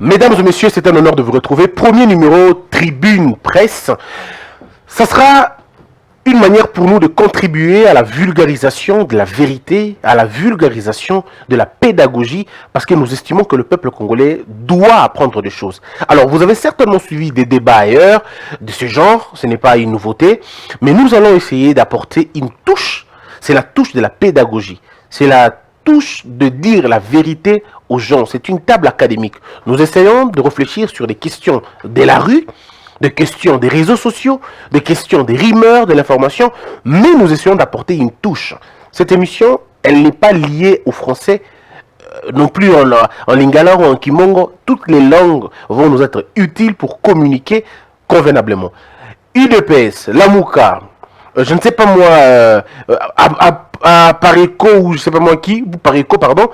Mesdames et messieurs, c'est un honneur de vous retrouver. Premier numéro Tribune Presse. Ça sera une manière pour nous de contribuer à la vulgarisation de la vérité, à la vulgarisation de la pédagogie, parce que nous estimons que le peuple congolais doit apprendre des choses. Alors, vous avez certainement suivi des débats ailleurs de ce genre, ce n'est pas une nouveauté, mais nous allons essayer d'apporter une touche, c'est la touche de la pédagogie, c'est la touche de dire la vérité aux gens, c'est une table académique. Nous essayons de réfléchir sur des questions de la rue, des questions des réseaux sociaux, des questions des rumeurs, de l'information, mais nous essayons d'apporter une touche. Cette émission, elle n'est pas liée aux Français, non plus en lingala ou en kimongo. Toutes les langues vont nous être utiles pour communiquer convenablement. UDPS, Lamouka, je ne sais pas moi, à Pareco ou je ne sais pas moi qui, Pareco, pardon,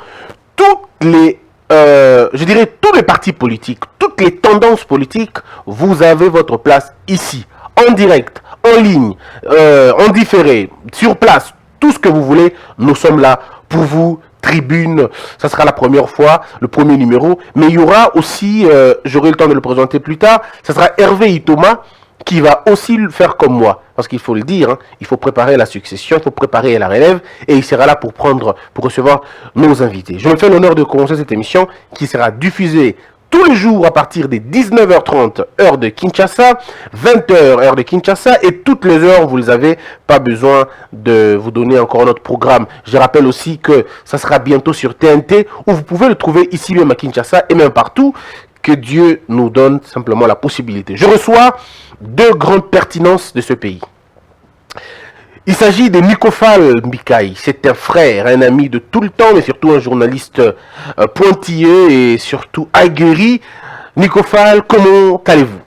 toutes les je dirais tous les partis politiques, toutes les tendances politiques, vous avez votre place ici, en direct, en ligne, en différé, sur place, tout ce que vous voulez, nous sommes là pour vous. Tribune, ça sera la première fois, le premier numéro, mais il y aura aussi, j'aurai le temps de le présenter plus tard, ça sera Hervé Itoma, qui va aussi le faire comme moi. Parce qu'il faut le dire, hein, il faut préparer la succession, il faut préparer la relève, et il sera là pour recevoir nos invités. Je me fais l'honneur de commencer cette émission qui sera diffusée tous les jours à partir des 19h30 heure de Kinshasa, 20h heure de Kinshasa, et toutes les heures, vous les avez, pas besoin de vous donner encore notre programme. Je rappelle aussi que ça sera bientôt sur TNT, où vous pouvez le trouver ici même à Kinshasa et même partout. Que Dieu nous donne simplement la possibilité. Je reçois deux grandes pertinences de ce pays. Il s'agit de Nikofal Mikaï. C'est un frère, un ami de tout le temps, mais surtout un journaliste pointilleux et surtout aguerri. Nikofal, comment allez-vous?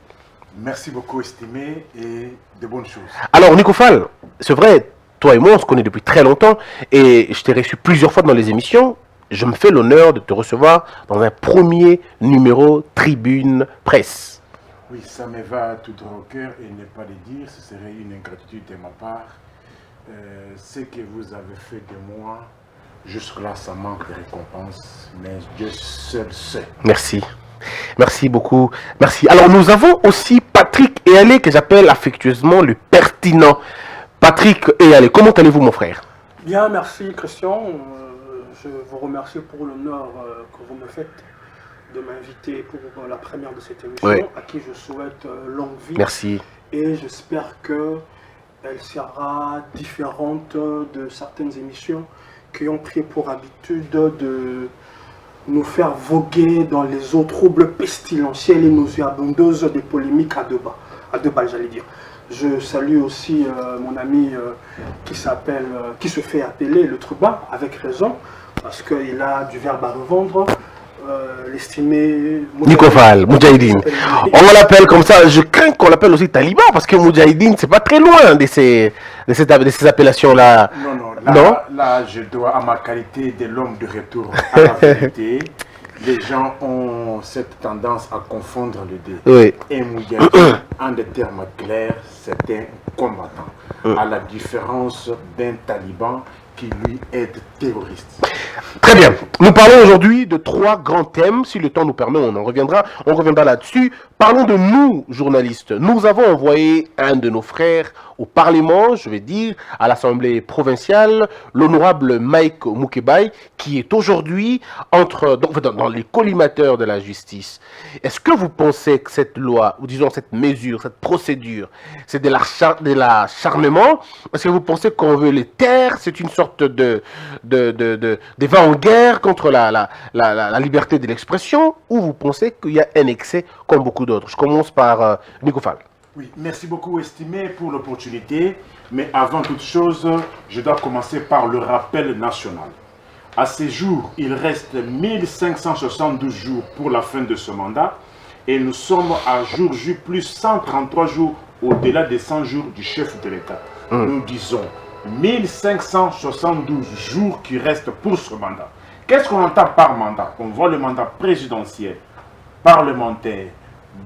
Merci beaucoup, estimé, et de bonnes choses. Alors, Nikofal, c'est vrai, toi et moi, on se connaît depuis très longtemps, et je t'ai reçu plusieurs fois dans les émissions. Je me fais l'honneur de te recevoir dans un premier numéro Tribune Presse. Oui, ça me va tout droit au cœur et ne pas le dire, ce serait une ingratitude de ma part. Ce que vous avez fait de moi, jusque-là, ça manque de récompense, mais Dieu seul sait. Merci. Merci beaucoup. Merci. Alors, nous avons aussi Patrick Eyalé, que j'appelle affectueusement le pertinent. Patrick Eyalé, comment allez-vous, mon frère? Bien, merci, Christian. Je vous remercie pour l'honneur que vous me faites de m'inviter pour la première de cette émission, oui, à qui je souhaite longue vie. Merci. Et j'espère qu'elle sera différente de certaines émissions qui ont pris pour habitude de nous faire voguer dans les eaux troubles pestilentielles et nauséabondeuses des polémiques à deux balles, j'allais dire. Je salue aussi mon ami qui se fait appeler le Truba, avec raison, parce qu'il a du verbe à revendre, l'estimé Nikofal, Moudjahidine. On l'appelle comme ça, je crains qu'on l'appelle aussi Taliban, parce que Moudjahidine, c'est pas très loin de ces appellations-là. Non, là, je dois, à ma qualité de l'homme de retour à la vérité, les gens ont cette tendance à confondre les deux. Oui. Et Moudjahidine, en des termes clairs, c'est un combattant, à la différence d'un taliban qui lui est terroriste. Très bien. Nous parlons aujourd'hui de trois grands thèmes. Si le temps nous permet, on reviendra là-dessus. Parlons de nous, journalistes. Nous avons envoyé un de nos frères au Parlement, je vais dire, à l'Assemblée provinciale, l'honorable Mike Moukebaï, qui est aujourd'hui dans les collimateurs de la justice. Est-ce que vous pensez que cette loi, ou disons cette mesure, cette procédure, c'est de l'acharnement? Est-ce que vous pensez qu'on veut les taire? C'est une sorte de va en guerre contre la liberté de l'expression, ou vous pensez qu'il y a un excès comme beaucoup d'autres? Je commence par Nikofal. Oui, merci beaucoup, estimé, pour l'opportunité. Mais avant toute chose, je dois commencer par le rappel national. À ce jour, il reste 1572 jours pour la fin de ce mandat. Et nous sommes à jour J plus 133 jours au-delà des 100 jours du chef de l'État. Nous disons 1572 jours qui restent pour ce mandat. Qu'est-ce qu'on entend par mandat? On voit le mandat présidentiel, parlementaire,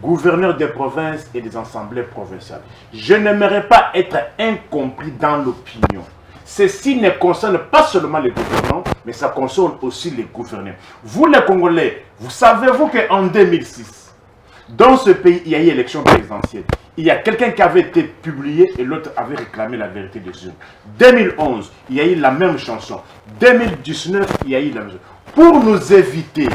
gouverneur des provinces et des assemblées provinciales. Je n'aimerais pas être incompris dans l'opinion. ceci ne concerne pas seulement les gouvernants, mais ça concerne aussi les gouverneurs. Vous les Congolais, vous savez-vous qu'en 2006, dans ce pays, il y a eu élection présidentielle. Il y a quelqu'un qui avait été publié et l'autre avait réclamé la vérité des urnes. 2011, il y a eu la même chanson. 2019, il y a eu la même chose. Pour nous éviter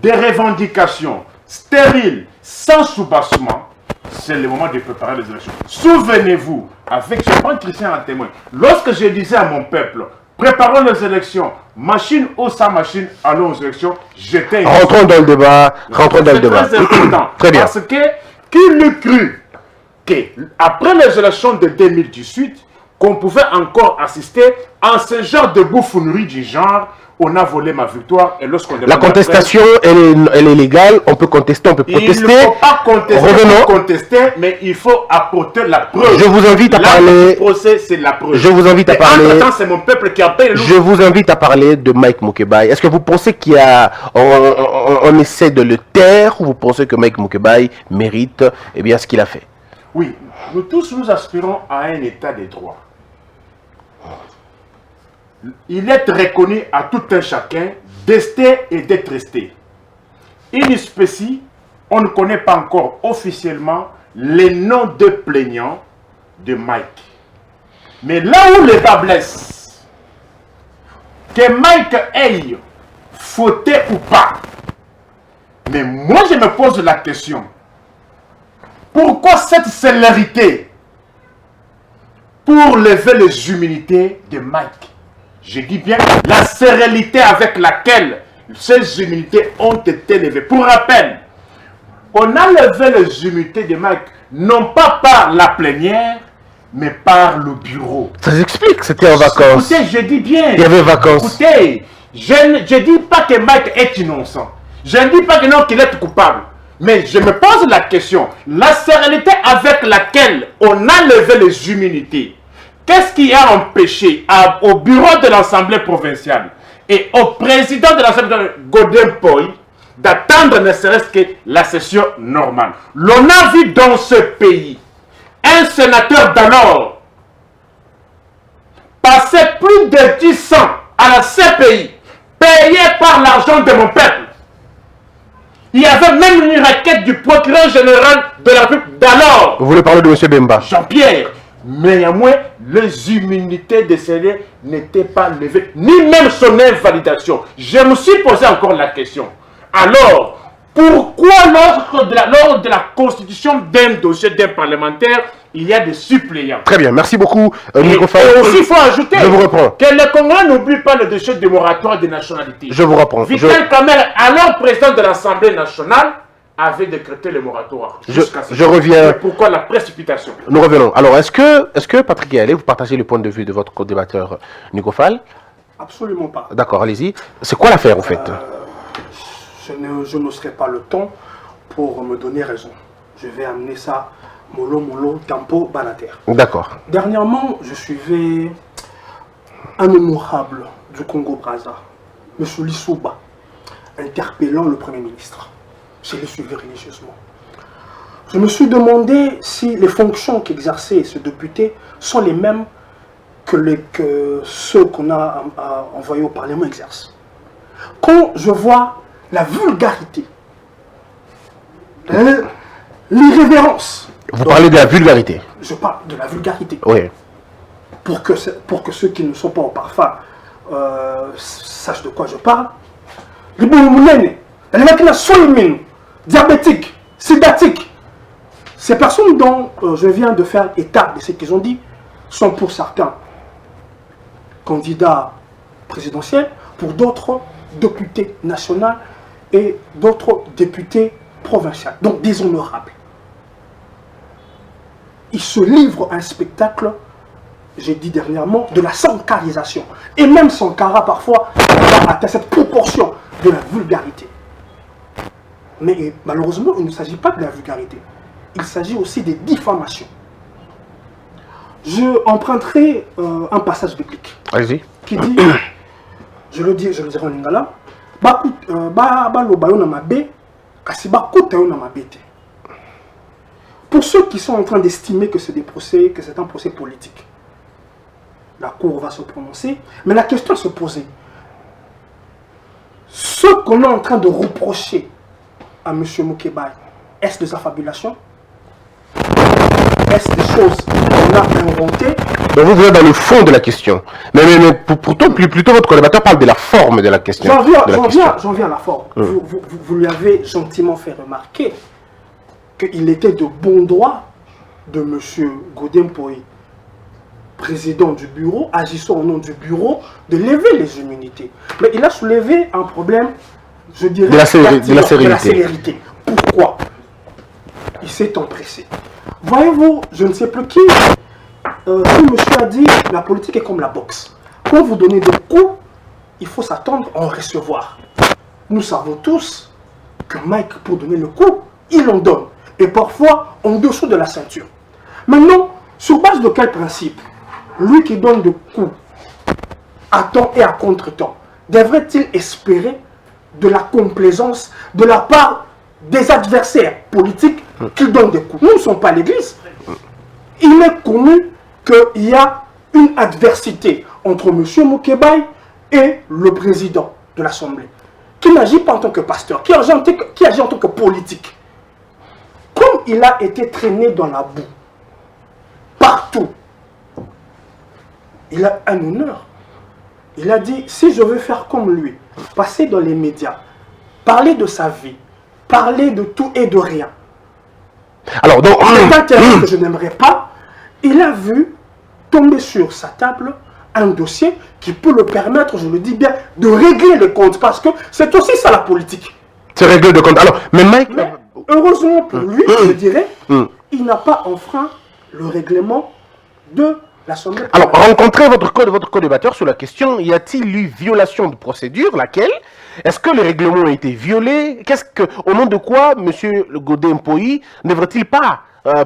des revendications stériles, sans soubassement, c'est le moment de préparer les élections. Souvenez-vous, je prends Christian en témoin, lorsque je disais à mon peuple, préparons les élections, machine ou sans machine, allons aux élections, j'étais... Rentrons dans le débat, Très important, Très bien. parce que qui l'eût cru qu'après les élections de 2018, qu'on pouvait encore assister à ce genre de bouffonnerie du genre, on a volé ma victoire et lorsqu'on La contestation, elle est légale, on peut contester, on peut protester. Il ne faut pas contester, Revenons. Mais il faut apporter la preuve. Je vous invite à parler. Le procès, c'est la preuve. Je vous invite à parler. Entre-temps, c'est mon peuple qui a payé le loup. Je vous invite à parler de Mike Mukebai. Est-ce que vous pensez qu'il y a, on essaie de le taire, ou vous pensez que Mike Mukebai mérite, eh bien, ce qu'il a fait? Oui, nous tous, nous aspirons à un état de droit. Il est reconnu à tout un chacun d'ester et d'être resté. In specie, on ne connaît pas encore officiellement les noms de plaignants de Mike. Mais là où le bas blesse, que Mike ait fauté ou pas, mais moi je me pose la question, pourquoi cette célérité pour lever les humilités de Mike? Je dis bien la sérénité avec laquelle ces humilités ont été levées. Pour rappel, on a levé les humilités de Mike, non pas par la plénière, mais par le bureau. Ça s'explique, c'était en vacances. Écoutez, je dis bien. Il y avait vacances. Écoutez, je ne dis pas que Mike est innocent. Je ne dis pas que non, qu'il est coupable. Mais je me pose la question, la sérénité avec laquelle on a levé les humilités, qu'est-ce qui a empêché au bureau de l'Assemblée provinciale et au président de l'Assemblée, Godin Poy, d'attendre ne serait-ce que la session normale? L'on a vu dans ce pays un sénateur d'alors passer plus de 10 ans à la CPI, payé par l'argent de mon peuple. Il y avait même une requête du procureur général de la République d'alors. Vous voulez parler de M. Bemba? Jean-Pierre. Mais néanmoins, les immunités de Sélé n'étaient pas levées, ni même son invalidation. Je me suis posé encore la question. Alors, pourquoi lors de la constitution d'un dossier d'un parlementaire, il y a des suppléants? Très bien, merci beaucoup, Nico Fall. Et aussi, il faut ajouter Je vous reprends. que le Congrès n'oublie pas le dossier du moratoire des nationalités. Je vous reprends. Vital Kamerhe, alors président de l'Assemblée nationale, avait décrété le moratoire. Je reviens. Mais pourquoi la précipitation? Nous revenons. Alors, est-ce que Patrick Yalé, vous partagez le point de vue de votre co-débatteur Nico Fall? Absolument pas. D'accord, allez-y. C'est quoi l'affaire, en fait? Je n'oserai pas le temps pour me donner raison. Je vais amener ça mollo, tempo, balater. D'accord. Dernièrement, je suivais un honorable du Congo-Brazza, M. Lissouba, interpellant le Premier ministre. Je l'ai suivi religieusement. Je me suis demandé si les fonctions qu'exerçait ce député sont les mêmes que ceux qu'on a envoyés au Parlement exercent. Quand je vois la vulgarité, l'irrévérence. Vous parlez de la vulgarité? Je parle de la vulgarité. Oui. Pour que ceux qui ne sont pas au parfum sachent de quoi je parle. Les boumounénes, les mecs sont diabétiques, sidatiques. Ces personnes dont je viens de faire état de ce qu'ils ont dit sont pour certains candidats présidentiels, pour d'autres députés nationaux et d'autres députés provinciaux, donc des honorables. Ils se livrent à un spectacle, j'ai dit dernièrement, de la sankarisation. Et même Sankara, parfois, atteint cette proportion de la vulgarité. Mais malheureusement, il ne s'agit pas de la vulgarité. Il s'agit aussi des diffamations. Je emprunterai un passage biblique. Allez-y. Qui dit, je le dirai en lingala, pour ceux qui sont en train d'estimer que c'est des procès, que c'est un procès politique, la Cour va se prononcer. Mais la question se posait. Ce qu'on est en train de reprocher à M. Moukébaye, est-ce des affabulations? Est-ce des choses qu'on a inventées? Mais vous êtes dans le fond de la question. Mais plutôt votre collaborateur parle de la forme de la question. J'en viens à la forme. Vous lui avez gentiment fait remarquer qu'il était de bon droit de M. Godin Poy, président du bureau, agissant au nom du bureau, de lever les immunités. Mais il a soulevé un problème, je dirais, de la célérité. Pourquoi? Il s'est empressé. Voyez-vous, je ne sais plus qui, monsieur a dit, la politique est comme la boxe. Quand vous donnez des coups, il faut s'attendre à en recevoir. Nous savons tous que Mike, pour donner le coup, il en donne. Et parfois, en dessous de la ceinture. Maintenant, sur base de quel principe lui qui donne des coups à temps et à contre-temps, devrait-il espérer de la complaisance de la part des adversaires politiques qui donnent des coups? Nous ne sommes pas l'Église. Il est connu qu'il y a une adversité entre M. Moukébaye et le président de l'Assemblée, qui n'agit pas en tant que pasteur, qui agit en tant que politique. Comme il a été traîné dans la boue, partout, il a un honneur. Il a dit, si je veux faire comme lui, passer dans les médias, parler de sa vie, parler de tout et de rien. Alors, donc, c'est un terrain que je n'aimerais pas. Il a vu tomber sur sa table un dossier qui peut le permettre, je le dis bien, de régler les comptes. Parce que c'est aussi ça la politique. C'est régler de comptes. Alors, mais Mike... Mais, heureusement pour lui, je dirais, il n'a pas enfreint le règlement de l'Assemblée. Alors, rencontrez votre co-débatteur sur la question, y a-t-il eu violation de procédure? Laquelle? Est-ce que les règlements ont été violés? Au nom de quoi M. Godin Poy ne devrait-il pas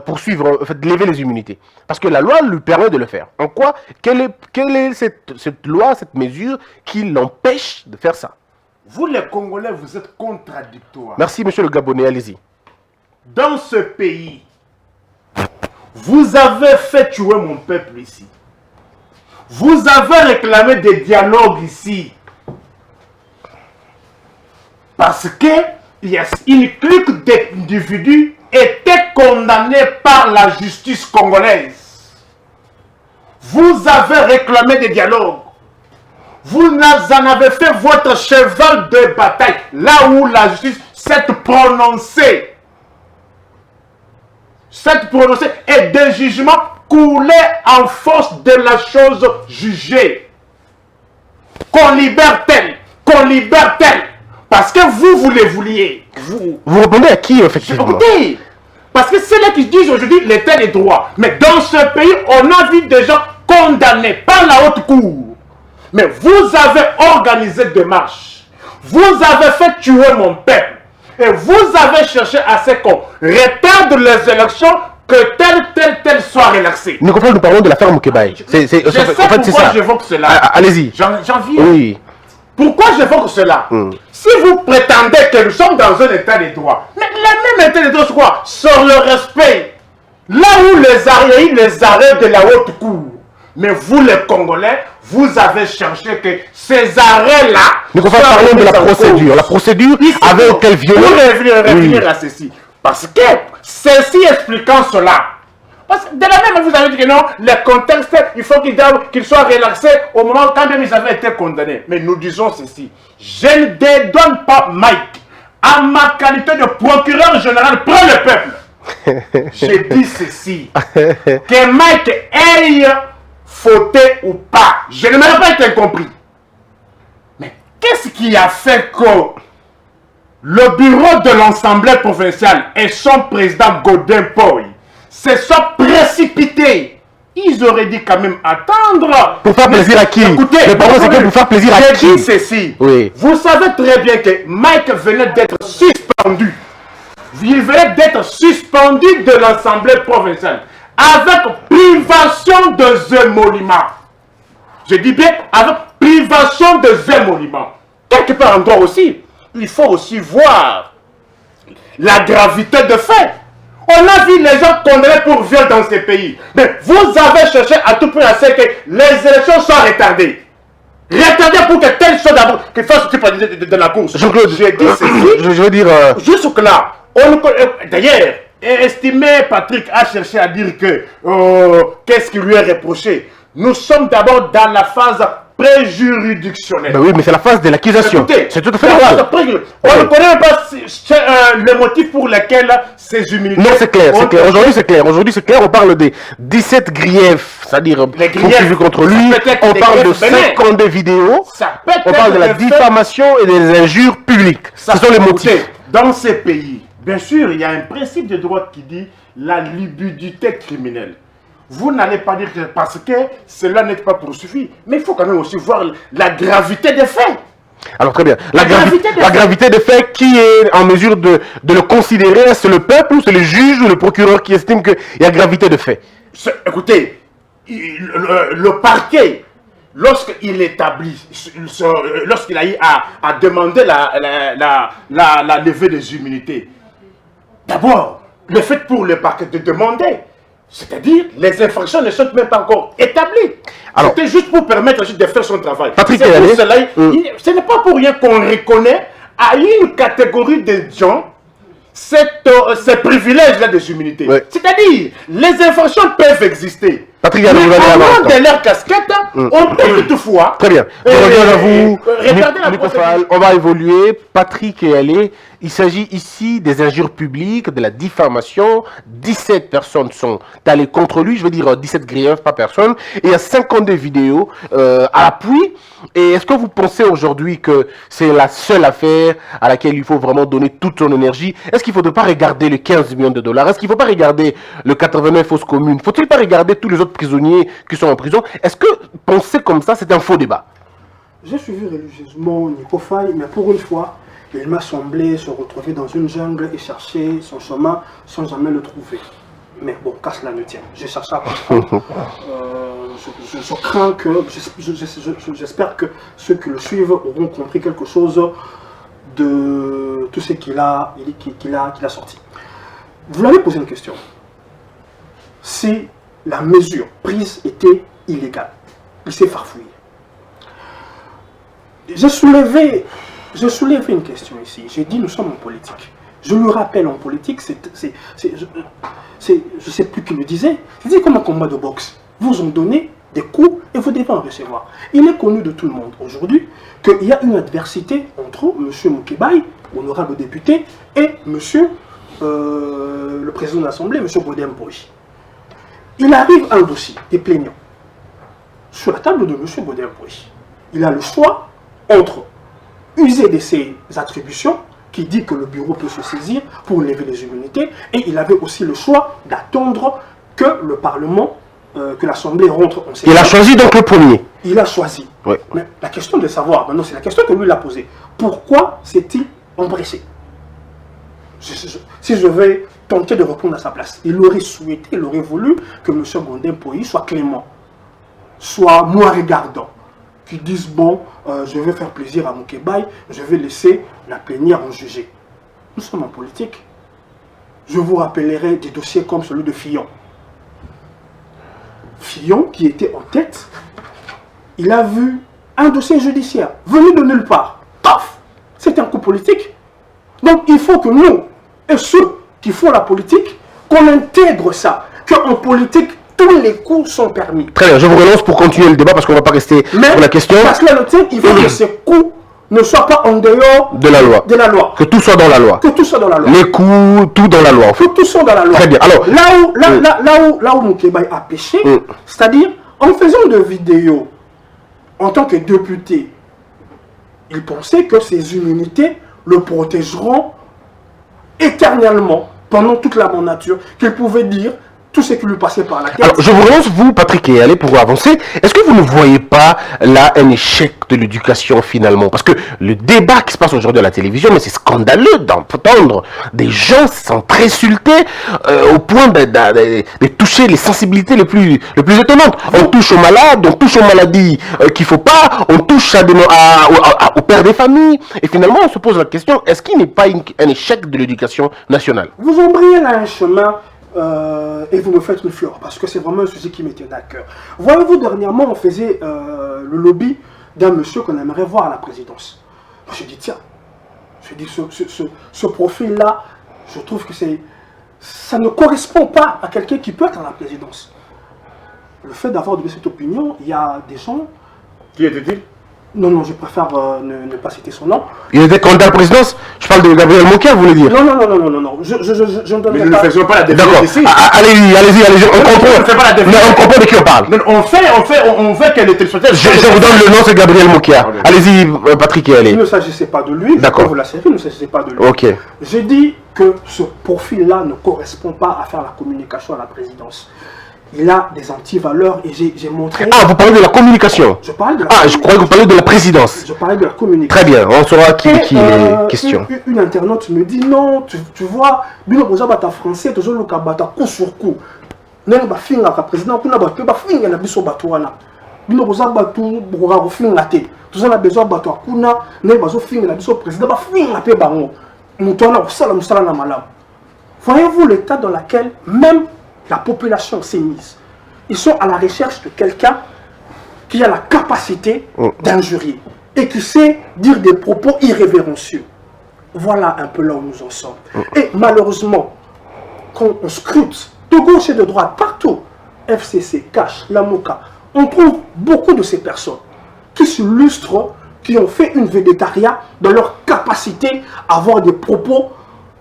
poursuivre, lever les immunités? Parce que la loi lui permet de le faire. En quoi? Quelle est cette loi, cette mesure qui l'empêche de faire ça? Vous les Congolais, vous êtes contradictoires. Merci M. le Gabonais, allez-y. Dans ce pays, vous avez fait tuer mon peuple ici. Vous avez réclamé des dialogues ici. Parce que une clique d'individus était condamnée par la justice congolaise. Vous avez réclamé des dialogues. Vous en avez fait votre cheval de bataille. Là où la justice s'est prononcée. Cette prononcée et des jugements coulés en force de la chose jugée. Qu'on libère tel, qu'on libère tel. Parce que vous les vouliez. Vous répondez à qui, effectivement? Écoutez, parce que c'est là qui disent aujourd'hui l'état est droit. Mais dans ce pays, on a vu des gens condamnés par la haute cour. Mais vous avez organisé des marches. Vous avez fait tuer mon peuple. Et vous avez cherché à ce qu'on retarde les élections, que tel soit relaxé. Nous parlons de l'affaire Moukébaye. Je sais pourquoi j'évoque cela. Allez-y. J'en viens. Oui. Pourquoi j'évoque cela? Si vous prétendez que nous sommes dans un état de droit, mais le même état de droit, c'est quoi? Sur le respect. Là où les arrêts de la haute cour. Mais vous, les Congolais, vous avez cherché que ces arrêts-là... Nous parlons de la procédure. La procédure avec quelle violence... Pour revenir à ceci. Parce que, ceci expliquant cela, parce que de la même manière, vous avez dit que non, le contexte, il faut qu'il soit relaxé au moment quand même ils avaient été condamnés. Mais nous disons ceci. Je ne dédonne pas Mike. À ma qualité de procureur général pour le peuple. Je dis ceci. Que Mike ait fauté ou pas. Je ne m'aurais pas été compris. Mais qu'est-ce qui a fait que le bureau de l'Assemblée provinciale et son président Godin Poy se sont précipités? Ils auraient dû quand même attendre. Pour faire plaisir à qui? Écoutez, le problème c'est que pour faire plaisir à qui? Je dis ceci. Oui. Vous savez très bien que Mike venait d'être suspendu. Il venait d'être suspendu de l'Assemblée provinciale avec privation de émolument. Je dis bien avec privation de émolument. Quelque part en droit aussi, il faut aussi voir la gravité de fait. On a vu les gens condamnés pour viol dans ces pays. Mais vous avez cherché à tout prix à ce que les élections soient retardées. Retardées pour que telle chose d'abord, qu'il fasse ce type de la course. Jean-Claude, J'ai dit ceci. je veux dire... Jusque là, d'ailleurs, estimé Patrick a cherché à dire que qu'est-ce qui lui est reproché. Nous sommes d'abord dans la phase préjuridictionnelle. Ben oui, mais c'est la phase de l'accusation. Écoutez, C'est tout à fait normal. on ne connaît même pas le motif pour lequel ces humilités... Non, c'est clair, c'est clair. Aujourd'hui, c'est clair. Aujourd'hui, c'est clair. On parle des 17 griefs, c'est-à-dire Les griefs, poursuivis contre lui. ça peut être On des parle de griefs bénins. 52 vidéos. Ça peut On parle de la être des faits. diffamation et des injures publiques. Ce sont les motifs. Écoutez, dans ces pays, bien sûr, il y a un principe de droit qui dit la libidité criminelle. Vous n'allez pas dire que parce que cela n'est pas poursuivi, mais il faut quand même aussi voir la gravité des faits. Alors très bien. La gravité des faits. gravité des faits, qui est en mesure de le considérer? C'est le peuple ou c'est le juge ou le procureur qui estime qu'il y a gravité de faits? Écoutez, le parquet, lorsqu'il établit, lorsqu'il a eu à demander la levée des immunités, d'abord, le fait pour le parquet de demander, c'est-à-dire les infractions ne sont même pas encore établies. C'était juste pour permettre juste de faire son travail. Patrick, c'est pour cela, ce n'est pas pour rien qu'on reconnaît à une catégorie de gens ces privilèges-là des immunités. Ouais. C'est-à-dire, les infractions peuvent exister. Patrick, Mais vous allez au avoir nom de leur casquette, on peut toutefois... Très bien. Je reviens à vous, Regardez la Nico procédure. Fall. On va évoluer. Patrick est allé. Il s'agit ici des injures publiques, de la diffamation. 17 personnes sont allées contre lui. Je veux dire 17 griefs par personne. Et il y a 52 vidéos à l'appui. Et est-ce que vous pensez aujourd'hui que c'est la seule affaire à laquelle il faut vraiment donner toute son énergie? Est-ce qu'il ne faudrait pas regarder les 15 millions de dollars? Est-ce qu'il ne faut pas regarder le 89 fausses communes? Faut-il pas regarder tous les autres prisonniers qui sont en prison? Est-ce que penser comme ça, c'est un faux débat? J'ai suivi religieusement Nico Fall, mais pour une fois, il m'a semblé se retrouver dans une jungle et chercher son chemin sans jamais le trouver. Mais bon, qu'à cela ne tient. J'ai cherché à comprendre. Je crains que, j'espère que ceux qui le suivent auront compris quelque chose de tout ce qu'il a sorti. Vous l'avez posé une question. Si la mesure prise était illégale, il s'est farfouillé. J'ai soulevé une question ici. J'ai dit nous sommes en politique. Je le rappelle, en politique, je ne sais plus qui le disait. C'est comme un combat de boxe. Vous en donnez des coups et vous devez en recevoir. Il est connu de tout le monde aujourd'hui qu'il y a une adversité entre M. Moukébaï, honorable député, et M. Le président de l'Assemblée, M. Bodem Boy. Il arrive un dossier des plaignants sur la table de M. Bodem Boy. Il a le choix entre user de ses attributions, qui dit que le bureau peut se saisir pour lever les immunités, et il avait aussi le choix d'attendre que le Parlement, que l'Assemblée rentre en session. Il a choisi donc le premier. Il a choisi. Ouais. Mais la question de savoir, maintenant c'est la question que lui a posée. Pourquoi s'est-il empressé? Si je vais tenter de répondre à sa place, il aurait souhaité, il aurait voulu que M. Bodem Boy soit clément, soit moins regardant, qui disent bon, je vais faire plaisir à Moukébaï, je vais laisser la plénière en juger. Nous sommes en politique. Je vous rappellerai des dossiers comme celui de Fillon. Fillon, qui était en tête, il a vu un dossier judiciaire venu de nulle part. Paf! C'est un coup politique. Donc il faut que nous, et ceux qui font la politique, qu'on intègre ça. Qu'en politique, tous les coups sont permis. Très bien, je vous relance pour continuer le débat parce qu'on ne va pas rester sur la question. Parce que là, il faut que ces coups ne soient pas en dehors de la loi. Que tout soit dans la loi. Que tout soit dans la loi. Les coups, tout dans la loi. Que tout soit dans la loi. Très bien. Alors, là où Moukébaï a péché, c'est-à-dire en faisant de vidéos en tant que député, il pensait que ses immunités le protégeront éternellement pendant toute la mandature, qu'il pouvait dire tout ce qui lui passait par la tête. Alors, je vous relance, vous, Patrick, et allez pour avancer. Est-ce que vous ne voyez pas là un échec de l'éducation finalement? Parce que le débat qui se passe aujourd'hui à la télévision, mais c'est scandaleux d'entendre des gens s'insulter au point de toucher les sensibilités les plus étonnantes. On touche aux malades, on touche aux maladies qu'il ne faut pas, on touche au père des familles. Et finalement, on se pose la question, est-ce qu'il n'est pas un échec de l'éducation nationale? Vous embrayez là un chemin et vous me faites une fleur, parce que c'est vraiment un sujet qui m'était à cœur. Voyez-vous, dernièrement, on faisait le lobby d'un monsieur qu'on aimerait voir à la présidence. Moi, je dis, tiens, ce profil-là, je trouve que ça ne correspond pas à quelqu'un qui peut être à la présidence. Le fait d'avoir donné cette opinion, il y a des gens... Qui était-il? Non, je préfère ne pas citer son nom. Il était candidat à la présidence. Je parle de Gabriel Mokia, vous voulez dire? Non. Je ne donnerai Mais nous ne faisons pas la défense D'accord. ici. Allez-y. On comprend de qui on parle. On fait qu'elle était le Je vous donne le nom, c'est Gabriel Mokia. Allez-y, Patrick, et allez. Il ne s'agissait pas de lui. D'accord. Vous la série, il ne s'agissait pas de lui. Ok. J'ai dit que ce profil-là ne correspond pas à faire la communication à la présidence. Il a des antivaleurs et j'ai montré... Ah, vous parlez de la communication. Je parle de la je croyais que vous parliez de la présidence. Je parlais de la communication. Très bien, on saura qui est question. Une internaute me dit non, tu vois, bino boza bata français, toujours le kabata coup sur coup. Nene ba finga ka président kuna ba pe ba finga na biso bato wana. Bino boza batu bora ko finga te. Toujours na besoin bato kuna, nene bazo finga na biso président ba finga pe bango. Mutona ko sala musala na malam. Voyez-vous l'état dans lequel même la population s'est mise. Ils sont à la recherche de quelqu'un qui a la capacité d'injurier et qui sait dire des propos irrévérencieux. Voilà un peu là où nous en sommes. Et malheureusement, quand on scrute de gauche et de droite, partout, FCC, Cash, Lamoka, on trouve beaucoup de ces personnes qui s'illustrent, qui ont fait une végétariat dans leur capacité à avoir des propos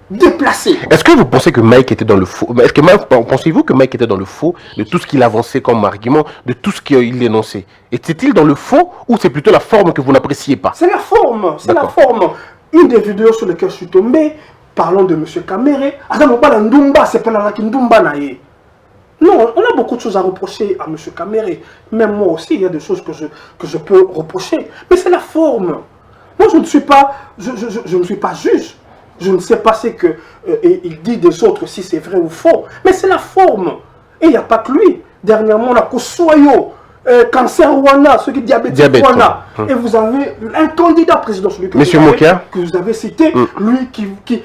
déplacé. Est-ce que vous pensez que Mike était dans le faux? Pensez-vous que Mike était dans le faux de tout ce qu'il avançait comme argument, de tout ce qu'il dénonçait? Était-il dans le faux ou c'est plutôt la forme que vous n'appréciez pas? C'est la forme, c'est la forme. Une des vidéos sur lesquelles je suis tombé, parlant de M. Kamere, c'est pas la Ndumba naïe. Non, on a beaucoup de choses à reprocher à M. Kamere. Même moi aussi, il y a des choses que je peux reprocher. Mais c'est la forme. Moi, je ne suis pas juge. Je ne sais pas ce qu'il dit des autres, si c'est vrai ou faux. Mais c'est la forme. Et il n'y a pas que lui. Dernièrement, on a Kosoyo, cancer Rwanda, ceux qui diabète Rwanda. Et vous avez un candidat président, celui que, que vous avez cité, lui qui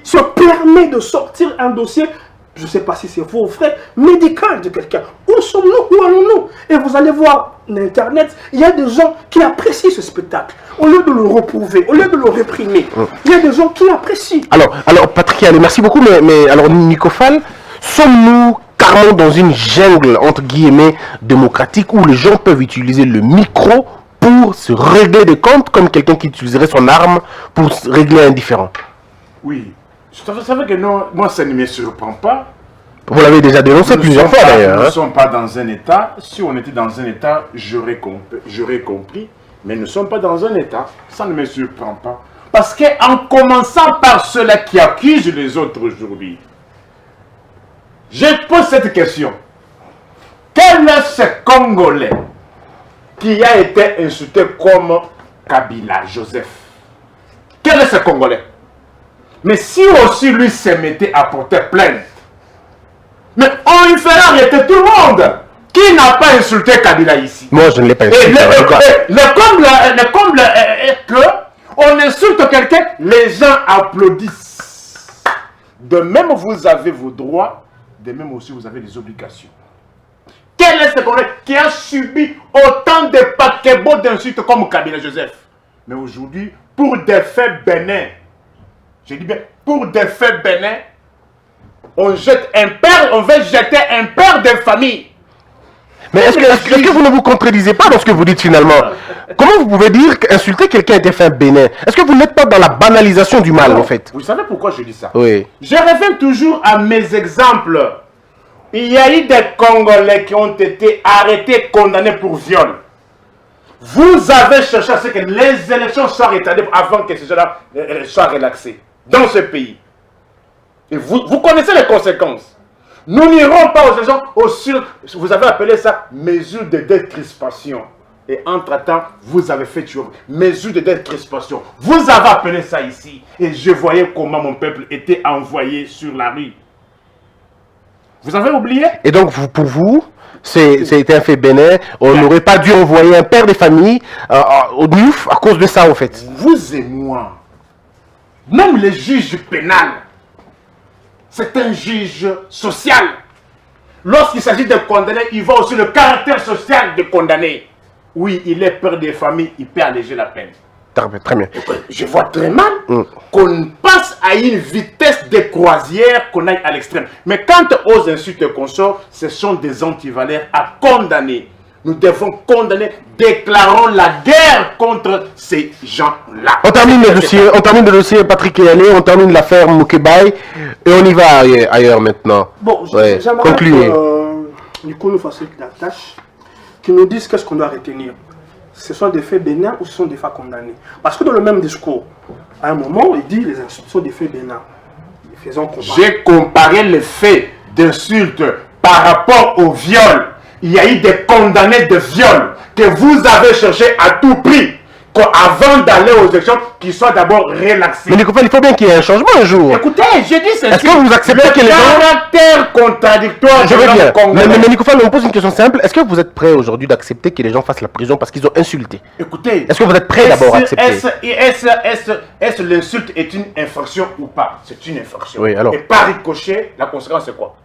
se permet de sortir un dossier, je ne sais pas si c'est faux ou vrai, médical de quelqu'un. Où sommes-nous? Où allons-nous? Et vous allez voir sur Internet, il y a des gens qui apprécient ce spectacle. Au lieu de le reprouver, au lieu de le réprimer, il y a des gens qui apprécient. Alors Patrick, allez, merci beaucoup, mais alors Nicofal, sommes-nous carrément dans une jungle, entre guillemets, démocratique, où les gens peuvent utiliser le micro pour se régler des comptes, comme quelqu'un qui utiliserait son arme pour se régler un différend? Oui. Vous savez que non, moi ça ne me surprend pas. Vous l'avez déjà dénoncé plusieurs fois d'ailleurs. Nous ne sommes pas dans un état. Si on était dans un état, j'aurais compris. Mais nous ne sommes pas dans un état. Ça ne me surprend pas. Parce qu'en commençant par ceux-là qui accusent les autres aujourd'hui, je pose cette question. Quel est ce Congolais qui a été insulté comme Kabila, Joseph? Quel est ce Congolais? Mais si aussi lui se mettait à porter plainte, mais on lui ferait arrêter tout le monde. Qui n'a pas insulté Kabila ici? Moi, je ne l'ai pas insulté. Le comble est que on insulte quelqu'un, les gens applaudissent. De même, vous avez vos droits, de même aussi, vous avez des obligations. Quel est ce Congolais qui a subi autant de paquebots d'insultes comme Kabila Joseph? Mais aujourd'hui, pour des faits bénins, je dis bien, pour des faits bénins, on veut jeter un père de famille. Mais est-ce que vous ne vous contredisez pas dans ce que vous dites finalement? Comment vous pouvez dire qu'insulter quelqu'un est un fait bénin? Est-ce que vous n'êtes pas dans la banalisation du mal en fait? Vous savez pourquoi je dis ça? Oui. Je reviens toujours à mes exemples. Il y a eu des Congolais qui ont été arrêtés, condamnés pour viol. Vous avez cherché à ce que les élections soient retardées avant que ces gens-là soient relaxés dans ce pays. Et vous connaissez les conséquences. Nous n'irons pas aux élections vous avez appelé ça mesure de décrispation. Et entre-temps, vous avez fait mesure de décrispation. Vous avez appelé ça ici. Et je voyais comment mon peuple était envoyé sur la rue. Vous avez oublié? Et donc, pour vous, c'était un fait bénin. On n'aurait pas dû envoyer un père de famille au NUF à cause de ça, en fait. Vous et moi, même les juges pénals, C'est un juge social. Lorsqu'il s'agit de condamner, il voit aussi le caractère social de condamné. Oui, il est père des familles, il peut alléger la peine. Très bien. Je vois très mal qu'on passe à une vitesse de croisière, qu'on aille à l'extrême. Mais quant aux insultes et consorts, ce sont des antivaleurs à condamner. Nous devons condamner, déclarons la guerre contre ces gens-là. On termine le dossier Patrick Eyalé, on termine l'affaire Moukebaye et on y va ailleurs maintenant. Bon, Ouais, j'aimerais concluez. que Nico nous facilite la tâche, qu'il nous dise qu'est-ce qu'on doit retenir. Ce sont des faits bénins ou ce sont des faits condamnés. Parce que dans le même discours, à un moment, il dit les insultes sont des faits bénins. Faisons comparer. J'ai comparé les faits d'insultes par rapport au viol. Il y a eu des condamnés de viol que vous avez cherché à tout prix, avant d'aller aux élections, qu'ils soient d'abord relaxés. Mais Nicofal, il faut bien qu'il y ait un changement un jour. Écoutez, je dis ceci. Est-ce que vous acceptez que les gens... caractère contradictoire Je de veux bien. l'homme congolais. Mais Nicofal, on me pose une question simple. Est-ce que vous êtes prêt aujourd'hui d'accepter que les gens fassent la prison parce qu'ils ont insulté? Écoutez, Est-ce que vous êtes prêt d'abord à accepter? Est-ce l'insulte est une infraction ou pas? C'est une infraction. Oui, alors. Et par ricochet, la conséquence c'est quoi?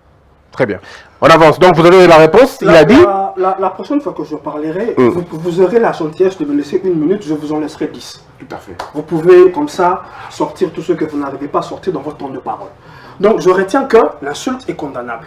Très bien. On avance. Donc, vous avez la réponse. Il a dit... La prochaine fois que je parlerai, vous aurez la gentillesse de me laisser 1 minute, je vous en laisserai 10. Tout à fait. Vous pouvez, comme ça, sortir tout ce que vous n'arrivez pas à sortir dans votre temps de parole. Donc, je retiens que l'insulte est condamnable.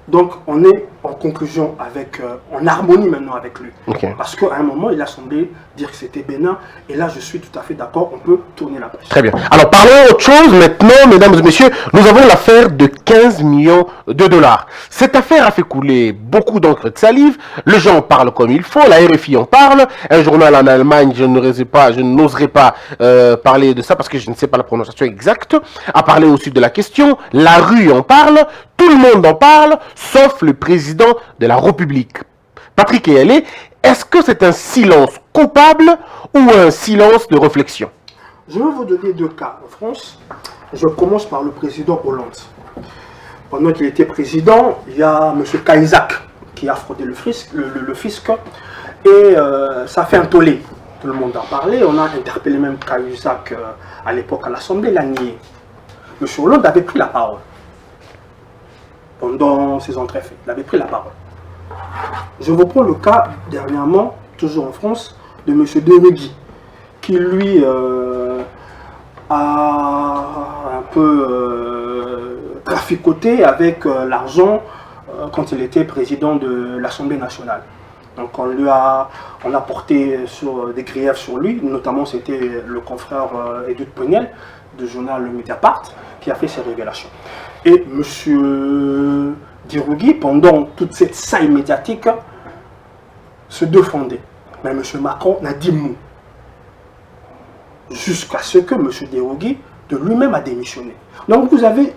Donc, on est en conclusion avec, en harmonie maintenant avec lui. Ok. Parce qu'à un moment, il a semblé dire que c'était bénin. Et là, je suis tout à fait d'accord, on peut tourner la page. Très bien. Alors, parlons autre chose maintenant, mesdames et messieurs. Nous avons l'affaire de 15 millions de dollars. Cette affaire a fait couler beaucoup d'encre de salive. Les gens parlent comme il faut. La RFI en parle. Un journal en Allemagne, je n'oserais pas parler de ça parce que je ne sais pas la prononciation exacte, a parlé aussi de la question. La rue en parle. Tout le monde en parle, sauf le président de la République. Patrick Eyalé, est-ce que c'est un silence coupable ou un silence de réflexion? Je vais vous donner 2 cas. En France, je commence par le président Hollande. Pendant qu'il était président, il y a M. Cahuzac qui a fraudé le fisc et ça fait un tollé. Tout le monde en parlait. On a interpellé même Cahuzac à l'époque à l'Assemblée, il a nié. M. Hollande avait pris la parole pendant ses entrefaits. Il avait pris la parole. Je vous prends le cas dernièrement, toujours en France, de M. Derugui, qui lui a un peu traficoté avec l'argent quand il était président de l'Assemblée nationale. Donc on a porté des griefs sur lui, notamment c'était le confrère Edouard Poniel du journal Le Mediapart qui a fait ces révélations. Et M. Derugui, pendant toute cette saille médiatique, se défendait. Mais M. Macron n'a dit mot. Jusqu'à ce que M. Derugui de lui-même a démissionné. Donc vous avez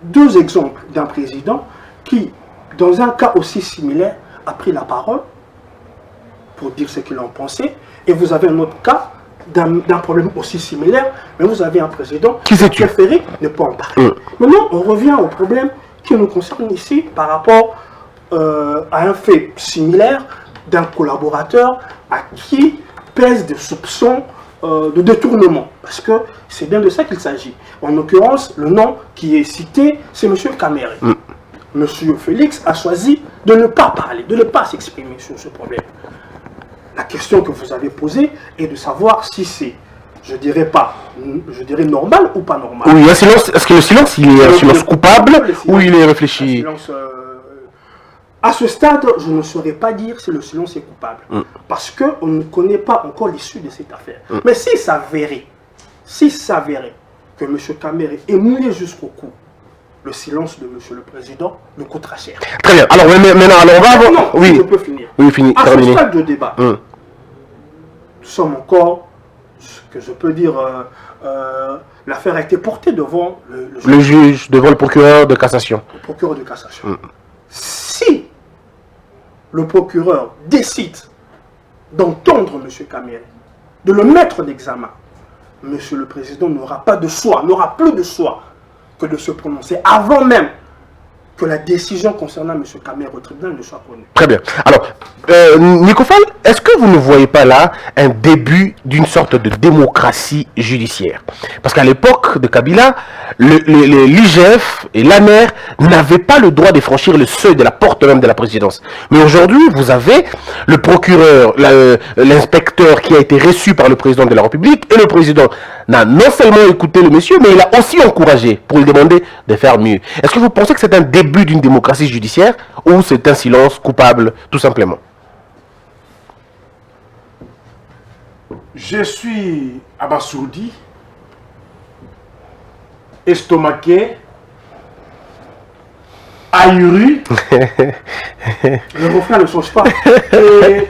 deux exemples d'un président qui, dans un cas aussi similaire, a pris la parole pour dire ce qu'il en pensait. Et vous avez un autre cas d'un problème aussi similaire, mais vous avez un président qui s'est tué, préféré ne pas en parler. Maintenant, on revient au problème qui nous concerne ici par rapport à un fait similaire d'un collaborateur à qui pèsent des soupçons de détournement, parce que c'est bien de ça qu'il s'agit. En l'occurrence, le nom qui est cité, c'est M. Kamere. M. Félix a choisi de ne pas parler, de ne pas s'exprimer sur ce problème. La question que vous avez posée est de savoir si c'est, je dirais normal ou pas normal. Oui, un silence. Est-ce que le silence, il est un silence coupable ou il est réfléchi? À ce stade, je ne saurais pas dire si le silence est coupable. Parce qu'on ne connaît pas encore l'issue de cette affaire. Mais s'il s'avérait que M. Kamere est mouillé jusqu'au cou, le silence de M. le Président nous coûtera cher. Très bien. Alors, maintenant, on va voir. Non, oui, je peux finir. Oui, fini. À Terminé. ce stade de débat, nous sommes encore, ce que je peux dire, l'affaire a été portée devant le juge, devant le procureur de cassation. Le procureur de cassation. Si le procureur décide d'entendre M. Kamere, de le mettre d'examen, M. le Président n'aura pas de choix, n'aura plus de choix que de se prononcer avant même que la décision concernant M. Kamer au tribunal ne soit connue. Très bien. Alors, Nicofal, est-ce que vous ne voyez pas là un début d'une sorte de démocratie judiciaire? Parce qu'à l'époque de Kabila, l'IGF et l'ANER n'avaient pas le droit de franchir le seuil de la porte même de la présidence. Mais aujourd'hui, vous avez le procureur, l'inspecteur qui a été reçu par le président de la République, et le président n'a non seulement écouté le monsieur, mais il a aussi encouragé pour lui demander de faire mieux. Est-ce que vous pensez que c'est un début d'une démocratie judiciaire ou c'est un silence coupable, tout simplement? Je suis abasourdi, estomaqué, ahuri, Le refrain ne change pas. et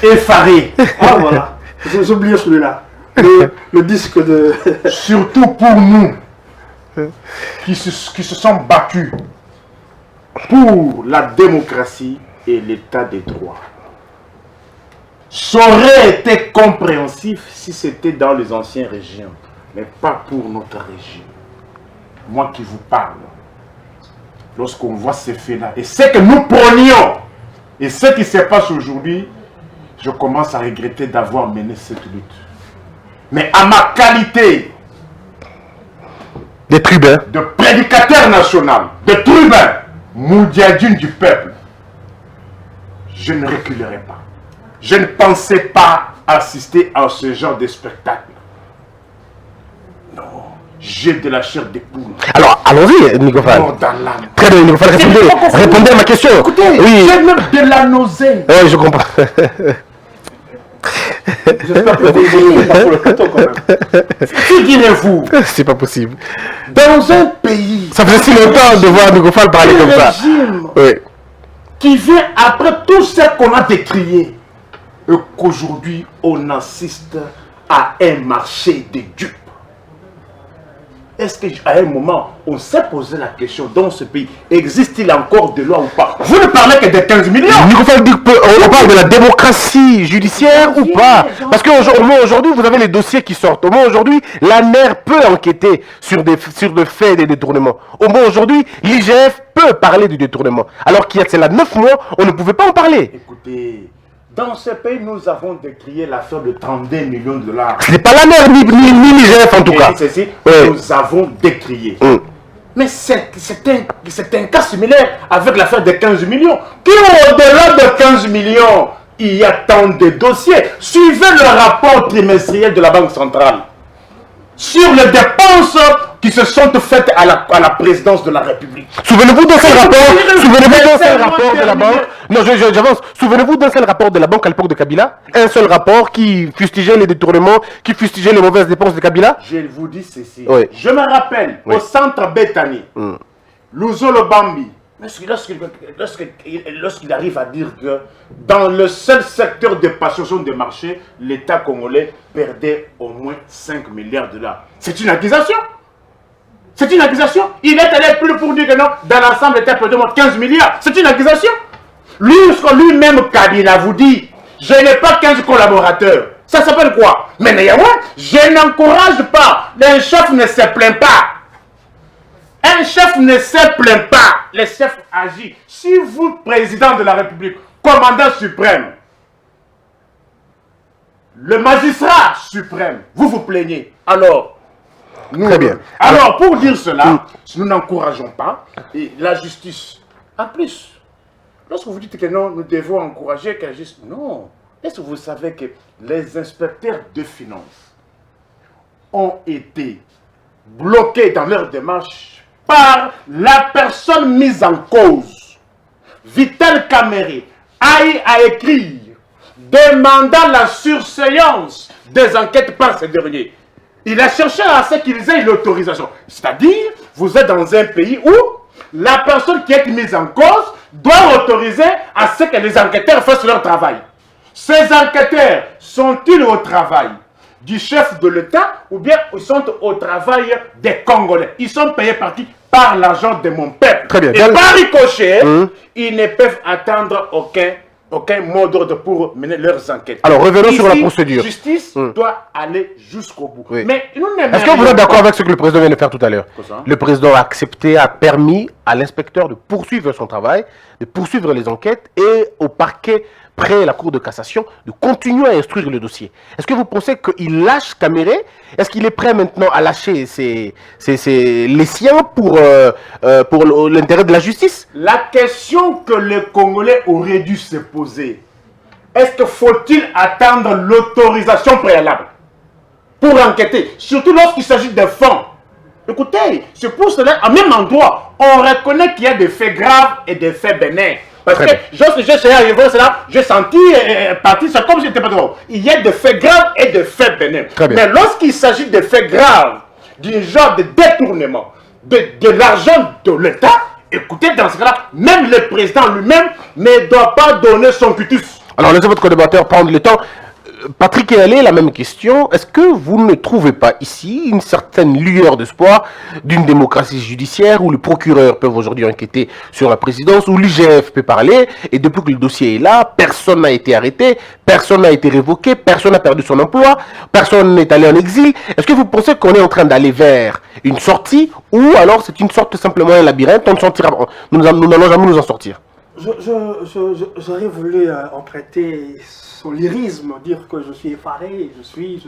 effaré. Ah voilà, j'ai oublié celui-là. Le disque de... Surtout pour nous qui se sont battus pour la démocratie et l'état des droits. Ça aurait été compréhensif si c'était dans les anciens régimes, mais pas pour notre régime. Moi qui vous parle, lorsqu'on voit ces faits-là, et ce que nous prenions, et ce qui se passe aujourd'hui, je commence à regretter d'avoir mené cette lutte. Mais à ma qualité Des tribuns. de prédicateur national, de tribun, Moudiadine du peuple, je ne reculerai pas. Je ne pensais pas assister à ce genre de spectacle. Non, j'ai de la chair de poule. Alors, allons-y, Nicofal. Mort dans l'âme. Très bien, Nicofal, répondez à ma question. Écoutez, Oui, j'ai même de la nausée. oui, je comprends. J'espère que vous n'avez pas pour le canton quand même. Figurez-vous, C'est pas possible. dans un pays, Ça faisait si longtemps de voir Nicofal parler comme ça. régime Oui. qui vient après tout ce qu'on a décrié, et qu'aujourd'hui on assiste à un marché de dupes. Est-ce qu'à un moment, on s'est posé la question dans ce pays, existe-t-il encore de loi ou pas? Vous ne parlez que de 15 millions. Nicofal dit qu'on parle de la démocratie judiciaire ou pas? Parce qu'aujourd'hui, vous avez les dossiers qui sortent. Au moins aujourd'hui, l'ANER peut enquêter sur des faits des détournements. Au moins aujourd'hui, l'IGF peut parler du détournement. Alors qu'il y a cela 9 mois, on ne pouvait pas en parler. Écoutez, dans ce pays, nous avons décrié l'affaire de 32 millions de dollars. Ce n'est pas l'ANER ni l'IGF en tout cas. Ceci, Oui. nous avons décrié. Hum. Mais c'est un cas similaire avec l'affaire de 15 millions. Qui au-delà de 15 millions, il y a tant de dossiers. Suivez le rapport trimestriel de la Banque centrale sur les dépenses qui se sont faites à la présidence de la République. Souvenez-vous d'un seul rapport de la banque. Non, j'avance. Souvenez-vous d'un seul rapport de la banque à l'époque de Kabila. Un seul rapport qui fustigeait les détournements, qui fustigeait les mauvaises dépenses de Kabila. Je vous dis ceci. Oui. Je me rappelle Oui. au centre Bethany, Luzolo Bambi, lorsqu'il arrive à dire que dans le seul secteur de passation de marché, l'État congolais perdait au moins 5 milliards de dollars. C'est une accusation. C'est une accusation. Il est allé plus pour dire que non, dans l'ensemble, l'État perdait au moins 15 milliards. C'est une accusation. Lui-même, Kabila vous dit, je n'ai pas 15 collaborateurs. Ça s'appelle quoi? Mais néanmoins, je n'encourage pas. Un chef ne se plaint pas. Un chef ne se plaint pas. Le chef agit. Si vous, président de la République, commandant suprême, le magistrat suprême, vous vous plaignez, alors, nous, Très bien. Alors, pour dire cela, nous n'encourageons pas et la justice. En plus, lorsque vous dites que non, nous devons encourager que la justice. Non. Est-ce que vous savez que les inspecteurs de finances ont été bloqués dans leur démarche par la personne mise en cause? Vital Kamere a écrit demandant la surséance des enquêtes par ces derniers. Il a cherché à ce qu'ils aient l'autorisation. C'est-à-dire, vous êtes dans un pays où la personne qui est mise en cause doit autoriser à ce que les enquêteurs fassent leur travail. Ces enquêteurs sont-ils au travail du chef de l'État ou bien ils sont au travail des Congolais? Ils sont payés par qui? Par l'argent de mon peuple. Très bien. Et par ricochet, ils ne peuvent attendre aucun aucun mot d'ordre pour mener leurs enquêtes. Alors, revenons sur la Ici, procédure. Justice doit aller jusqu'au bout. Oui. Mais nous Est-ce que vous êtes d'accord avec ce que le président vient de faire tout à l'heure? Quoi ça? Le président a accepté, a permis à l'inspecteur de poursuivre son travail, de poursuivre les enquêtes et au parquet près la Cour de cassation de continuer à instruire le dossier. Est-ce que vous pensez qu'il lâche Caméré? Est-ce qu'il est prêt maintenant à lâcher les siens pour l'intérêt de la justice? La question que les Congolais auraient dû se poser, est-ce que faut-il attendre l'autorisation préalable pour enquêter, surtout lorsqu'il s'agit de fonds? Écoutez, c'est pour cela, à même endroit, on reconnaît qu'il y a des faits graves et des faits bénins. Parce Très que bien. lorsque je suis arrivé, j'ai senti partir, c'est comme si j'étais pas drôle. Il y a des faits graves et des faits bénins. Très bien. Mais lorsqu'il s'agit de faits graves, du genre de détournement de l'argent de l'État, écoutez, dans ce cas-là, même le président lui-même ne doit pas donner son cutus. Alors, laissez votre co-débatteur prendre le temps. Patrick et Allé, la même question. Est-ce que vous ne trouvez pas ici une certaine lueur d'espoir d'une démocratie judiciaire où les procureurs peuvent aujourd'hui enquêter sur la présidence, où l'IGF peut parler, et depuis que le dossier est là, personne n'a été arrêté, personne n'a été révoqué, personne n'a perdu son emploi, personne n'est allé en exil. Est-ce que vous pensez qu'on est en train d'aller vers une sortie, ou alors c'est une sorte simplement un labyrinthe, nous n'allons jamais nous en sortir? J'aurais voulu emprunter son lyrisme, dire que je suis effaré, je suis.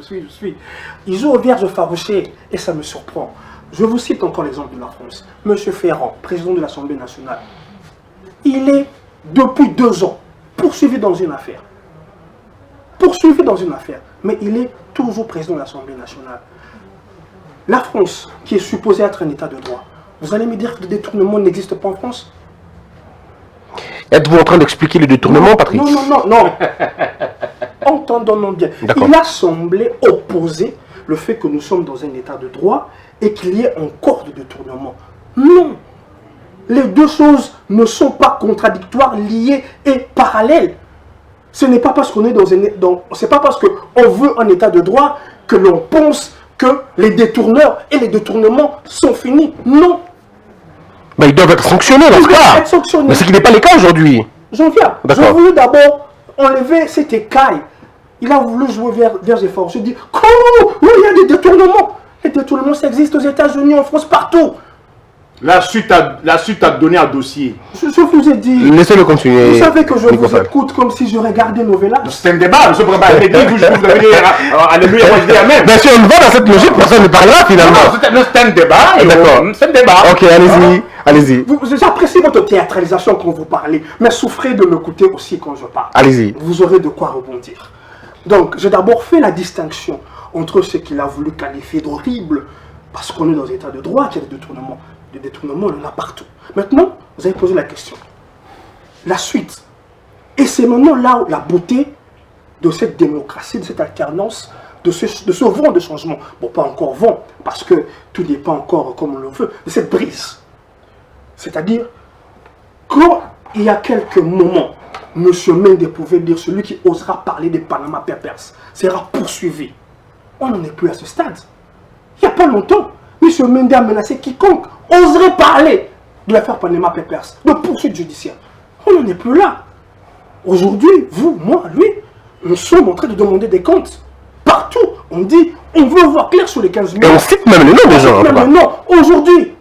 Ils ont au vierge farouché et ça me surprend. Je vous cite encore l'exemple de la France. Monsieur Ferrand, président de l'Assemblée nationale, il est depuis 2 ans poursuivi dans une affaire. Mais il est toujours président de l'Assemblée nationale. La France, qui est supposée être un état de droit, vous allez me dire que le détournement n'existe pas en France? Êtes-vous en train d'expliquer le détournement, Patrick? Non. Entendons-nous bien. Il a semblé opposer le fait que nous sommes dans un état de droit et qu'il y ait encore de détournement. Non. Les deux choses ne sont pas contradictoires, liées et parallèles. Ce n'est pas parce qu'on est c'est pas parce qu'on veut un état de droit que l'on pense que les détourneurs et les détournements sont finis. Non. Ben, ils doivent être sanctionnés dans ce cas. Mais ce qui n'est pas le cas aujourd'hui. J'en viens. J'ai voulu d'abord enlever cette écaille. Il a voulu jouer vers les forces. Je dis, comment? Oui, il y a des détournements. Les détournements, ça existe aux États-Unis, en France, partout. La suite a donné un dossier. Je vous ai dit. Laissez-le continuer. Vous savez que je vous écoute comme si je regardais Novella. C'est un débat, monsieur le président. Alléluia, moi je dis Amen. Ben, si on va dans cette logique, personne ne parlera finalement. C'est un débat. D'accord. C'est un débat. Ok, allez-y. J'apprécie votre théâtralisation quand vous parlez, mais souffrez de m'écouter aussi quand je parle. Allez-y. Vous aurez de quoi rebondir. Donc, j'ai d'abord fait la distinction entre ce qu'il a voulu qualifier d'horrible, parce qu'on est dans un état de droit, qu'il y a des détournements. Des détournements, on en a partout. Maintenant, vous avez posé la question. La suite. Et c'est maintenant là où la beauté de cette démocratie, de cette alternance, de ce vent de changement. Bon, pas encore vent, parce que tout n'est pas encore comme on le veut, de cette brise. C'est-à-dire, quand il y a quelques moments, M. Mende pouvait dire celui qui osera parler des Panama Papers sera poursuivi. On n'en est plus à ce stade. Il n'y a pas longtemps, M. Mende a menacé quiconque oserait parler de l'affaire Panama Papers, de poursuite judiciaire. On n'en est plus là. Aujourd'hui, vous, moi, lui, nous sommes en train de demander des comptes. Partout, on dit, on veut voir clair sur les 15 millions. Et on cite même les noms des gens. Non, aujourd'hui,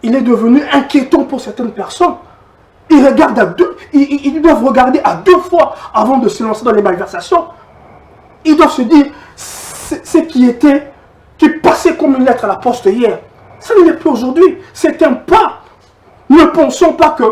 il est devenu inquiétant pour certaines personnes. Ils doivent regarder à 2 fois avant de se lancer dans les malversations. Ils doivent se dire, ce qui passait comme une lettre à la poste hier, ça ne l'est plus aujourd'hui. C'est un pas. Ne pensons pas que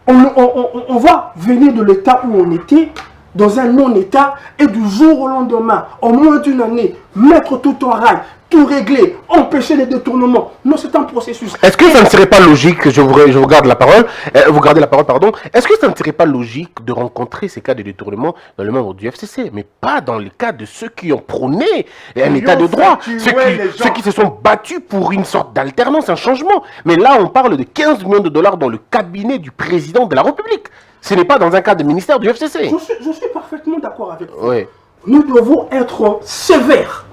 on va venir de l'état où on était dans un non-état et du jour au lendemain, en moins d'une année, mettre tout en rail, tout régler, empêcher les détournements. Non, c'est un processus. Est-ce que ça ne serait pas logique, je vous garde la parole, est-ce que ça ne serait pas logique de rencontrer ces cas de détournement dans le membre du FCC, mais pas dans le cas de ceux qui ont prôné un état de droit, ceux qui se sont battus pour une sorte d'alternance, un changement. Mais là, on parle de 15 millions de dollars dans le cabinet du président de la République. Ce n'est pas dans un cas de ministère du FCC. Je suis parfaitement d'accord avec vous. Oui. Nous devons être sévères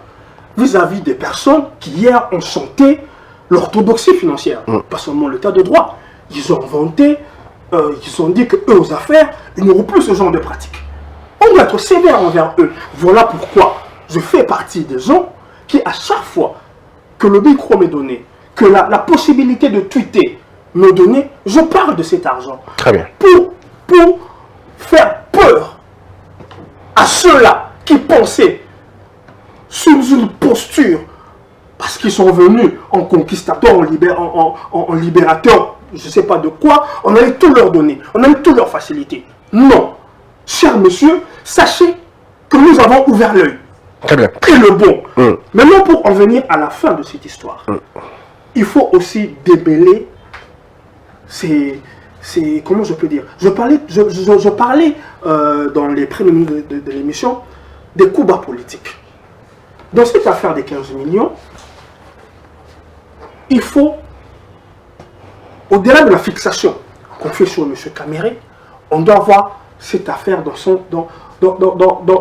vis-à-vis des personnes qui hier ont chanté l'orthodoxie financière. Pas seulement l'état de droit. Ils ont inventé, ils ont dit qu'eux aux affaires, Ils n'auront plus ce genre de pratique. On doit être sévère envers eux. Voilà pourquoi je fais partie des gens qui, à chaque fois que le micro m'est donné, que la possibilité de tweeter me donnée, je parle de cet argent. Très bien. Pour faire peur à ceux-là qui pensaient sous une posture, parce qu'ils sont venus en conquistateur, en libérateur, je ne sais pas de quoi, on allait tout leur donner, on allait tout leur faciliter. Non. Cher monsieur, sachez que nous avons ouvert l'œil. Très bien. Et le bon. Maintenant, pour en venir à la fin de cette histoire, il faut aussi démêler comment je peux dire, je parlais dans les premières minutes de l'émission des coups bas politiques. Dans cette affaire des 15 millions, il faut, au-delà de la fixation qu'on fait sur M. Caméré, on doit voir cette affaire dans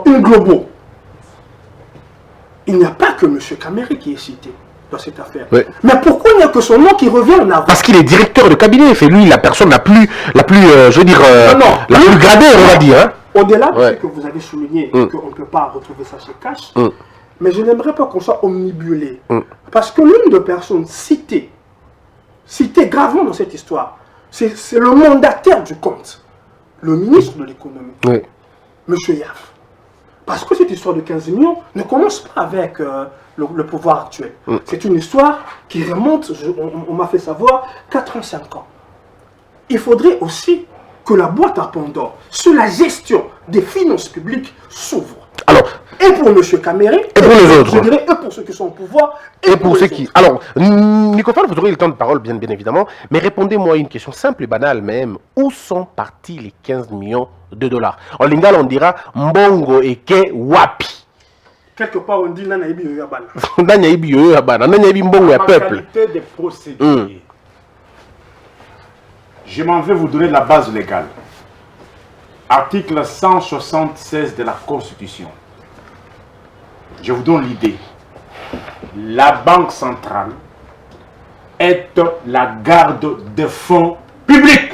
une globo. Il n'y a pas que M. Caméré qui est cité dans cette affaire. Oui. Mais pourquoi il n'y a que son nom qui revient en avant? Parce qu'il est directeur de cabinet, c'est lui la personne la plus je veux dire, la plus gradée, on va dire. Hein. Au-delà de ce que vous avez souligné, qu'on ne peut pas retrouver ça chez Cash, mais je n'aimerais pas qu'on soit omnibulé. Parce que l'une des personnes citée gravement dans cette histoire, c'est le mandataire du compte, le ministre de l'économie, M. Yaf. Parce que cette histoire de 15 millions ne commence pas avec le pouvoir actuel. C'est une histoire qui remonte, on m'a fait savoir, 4 ans, 5 ans. Il faudrait aussi que la boîte à Pandore sur la gestion des finances publiques s'ouvre. Alors, et pour M. Caméré, et pour les autres. Je dirais, et pour ceux qui sont au pouvoir, et pour ceux qui... Alors, Nicofal, vous aurez le temps de parole, bien évidemment, mais répondez-moi à une question simple et banale même. Où sont partis les 15 millions de dollars? En lingala, on dira Mbongo eke wapi. Quelque part, on dit Nanaïbi Yoyabana. Nanaïbi Yoyabana, Nanaïbi Mbongo ya peuple. Qualité des procédures. Je m'en vais vous donner la base légale. Article 176 de la Constitution. Je vous donne l'idée. La Banque centrale est la garde des fonds publics.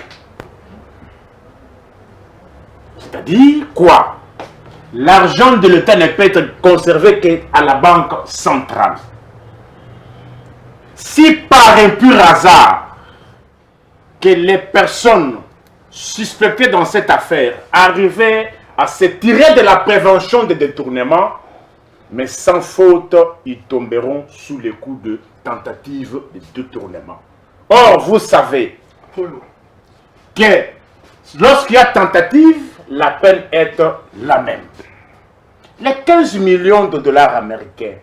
C'est-à-dire quoi? L'argent de l'État ne peut être conservé qu'à la Banque centrale. Si par un pur hasard que les personnes suspectés dans cette affaire arrivaient à se tirer de la prévention des détournements, mais sans faute, ils tomberont sous les coups de tentative de détournement. Or, vous savez que lorsqu'il y a tentative, la peine est la même. Les 15 millions de dollars américains,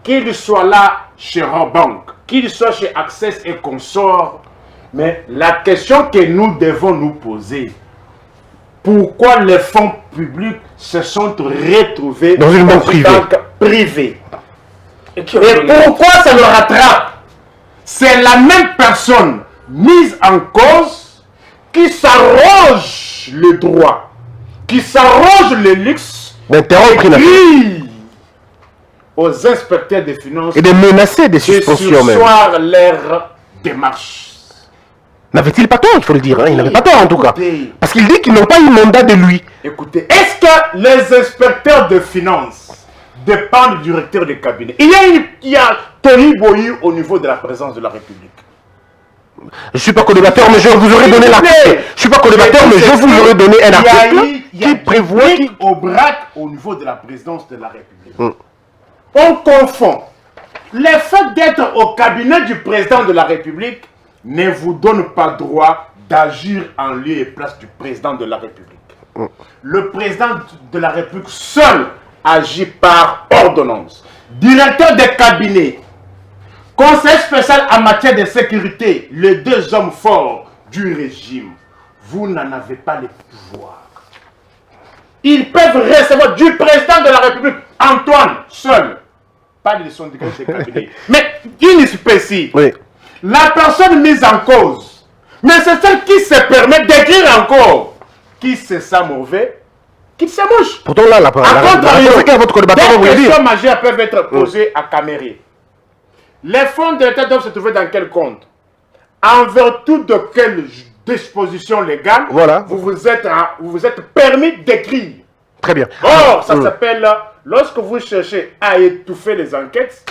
qu'ils soient là chez Robank, qu'ils soient chez Access et consorts, mais la question que nous devons nous poser, pourquoi les fonds publics se sont retrouvés dans une banque privée? Et pourquoi ça le rattrape? C'est la même personne mise en cause qui s'arroge le droit, qui s'arroge le luxe, d'écrire aux inspecteurs des finances et de menacer des suspensions même. Leur démarche. N'avait-il pas tort, il faut le dire, hein? Il n'avait pas tort en tout cas. Parce qu'il dit qu'ils n'ont pas eu mandat de lui. Écoutez, est-ce que les inspecteurs de finances dépendent du directeur de cabinet? Il y a Tony Boyi au niveau de la présidence de la République. Je ne suis pas collimateur, mais je vous aurais donné l'article. Je ne suis pas collimateur, mais je vous aurais donné un article qui prévoit... au braque au niveau de la présidence de la République. On confond. Le fait d'être au cabinet du président de la République ne vous donne pas droit d'agir en lieu et place du président de la République. Le président de la République seul agit par ordonnance. Directeur des cabinets, conseiller spécial en matière de sécurité, les deux hommes forts du régime, vous n'en avez pas le pouvoir. Ils peuvent recevoir du président de la République, Antoine, seul, pas de son directeur des cabinets, mais une spécie. Oui. La personne mise en cause, mais c'est celle qui se permet d'écrire encore, qui se sent mauvais, qui se mouche. Pourtant là, la des questions majeures peuvent être posées à Caméré. Les fonds de l'État doivent se trouver dans quel compte? En vertu de quel dispositions légales, Voilà. vous vous êtes permis d'écrire. Très bien. Or, ça s'appelle, lorsque vous cherchez à étouffer les enquêtes,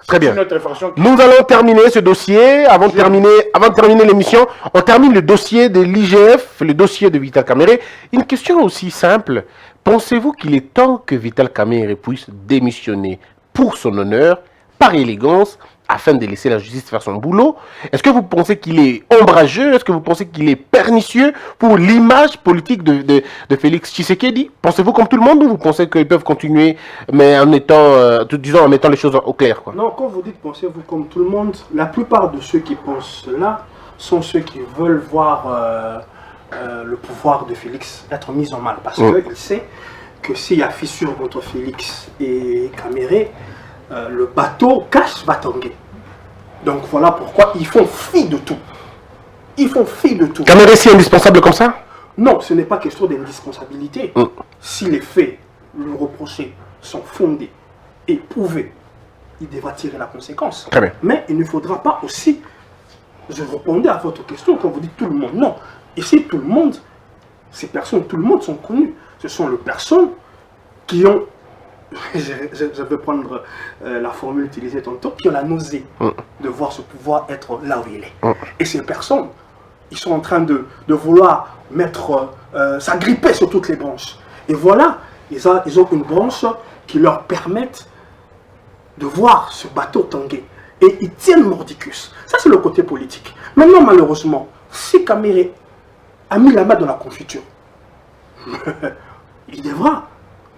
Très bien. c'est une autre infraction. Nous allons terminer ce dossier. Avant de terminer l'émission, on termine le dossier de l'IGF, le dossier de Vital Kamerhe. Une question aussi simple. Pensez-vous qu'il est temps que Vital Kamerhe puisse démissionner pour son honneur, par élégance, afin de laisser la justice faire son boulot? Est-ce que vous pensez qu'il est ombrageux? Est-ce que vous pensez qu'il est pernicieux pour l'image politique de Félix Tshisekedi? Pensez-vous comme tout le monde ou vous pensez qu'ils peuvent continuer, mais en mettant les choses au clair, quoi? Non, quand vous dites pensez-vous comme tout le monde, la plupart de ceux qui pensent cela sont ceux qui veulent voir le pouvoir de Félix être mis en mal. Parce qu'il sait que s'il y a fissure entre Félix et Kamerhe, le bateau cash va tanguer. Donc voilà pourquoi ils font fi de tout. Ils font fi de tout. Kamerhe si indispensable comme ça? Non, ce n'est pas question d'indispensabilité. Si les faits lui reprochés sont fondés et prouvés, il devra tirer la conséquence. Très bien. Mais il ne faudra pas aussi, je répondais à votre question quand vous dites tout le monde. Non, ici tout le monde, ces personnes, tout le monde sont connus. Ce sont les personnes qui ont, je vais prendre la formule utilisée tantôt, qui ont la nausée de voir ce pouvoir être là où il est. Et ces personnes, ils sont en train de vouloir s'agripper sur toutes les branches. Et voilà, ils ont une branche qui leur permette de voir ce bateau tanguer. Et ils tiennent mordicus. Ça, c'est le côté politique. Maintenant, malheureusement, si Kamerhe a mis la main dans la confiture, il devra,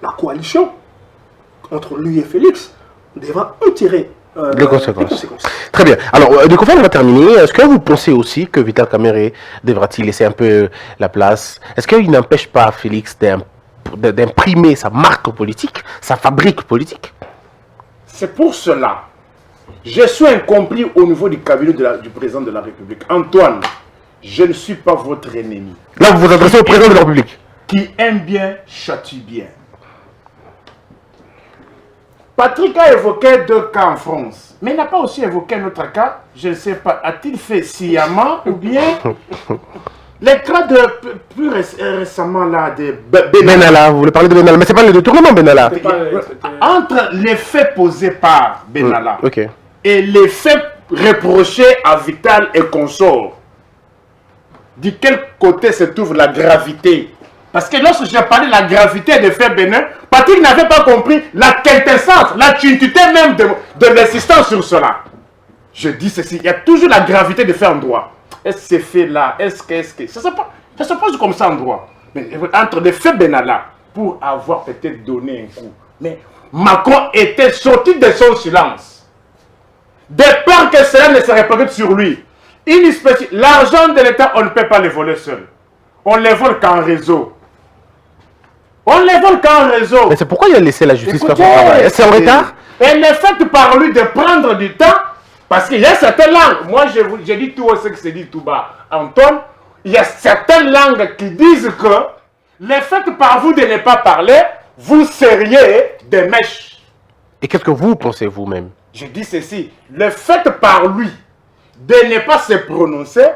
la coalition entre lui et Félix, devra en tirer les conséquences. Très bien. Alors, du coup, on va terminer. Est-ce que vous pensez aussi que Vital Kamerhe devra-t-il laisser un peu la place? Est-ce qu'il n'empêche pas Félix d'imprimer sa marque politique, sa fabrique politique? C'est pour cela, je suis incompris au niveau du cabinet du président de la République. Antoine, je ne suis pas votre ennemi. Là, vous vous adressez au président de la République. Qui aime bien, châtie bien. Patrick a évoqué 2 cas en France, mais il n'a pas aussi évoqué un autre cas. Je ne sais pas, a-t-il fait sciemment ou bien les cas de plus récemment là de Benalla, vous voulez parler de Benalla, mais c'est pas le détournement Benalla. Entre les faits posés par Benalla Ok. et les faits reprochés à Vital et consorts, de quel côté se trouve la gravité? Parce que lorsque j'ai parlé de la gravité des faits bénins, Patrick n'avait pas compris la quintessence, la tuntité même de l'insistance sur cela. Je dis ceci, il y a toujours la gravité des faits en droit. Est-ce que ces faits-là, est-ce que... Ça se pose comme ça en droit. Mais entre les faits Benalla, pour avoir peut-être donné un coup. Mais Macron était sorti de son silence. De peur que cela ne se répercute sur lui. L'argent de l'État, on ne peut pas les voler seul. On les vole qu'en réseau. On les vole qu'en réseau. Mais c'est pourquoi il a laissé la justice faire son travail. C'est en retard? Et le fait par lui de prendre du temps, parce qu'il y a certaines langues, moi je dis tout haut ce que c'est dit tout bas, Antoine, il y a certaines langues qui disent que le fait par vous de ne pas parler, vous seriez des mèches. Et qu'est-ce que vous pensez vous-même? Je dis ceci, le fait par lui de ne pas se prononcer,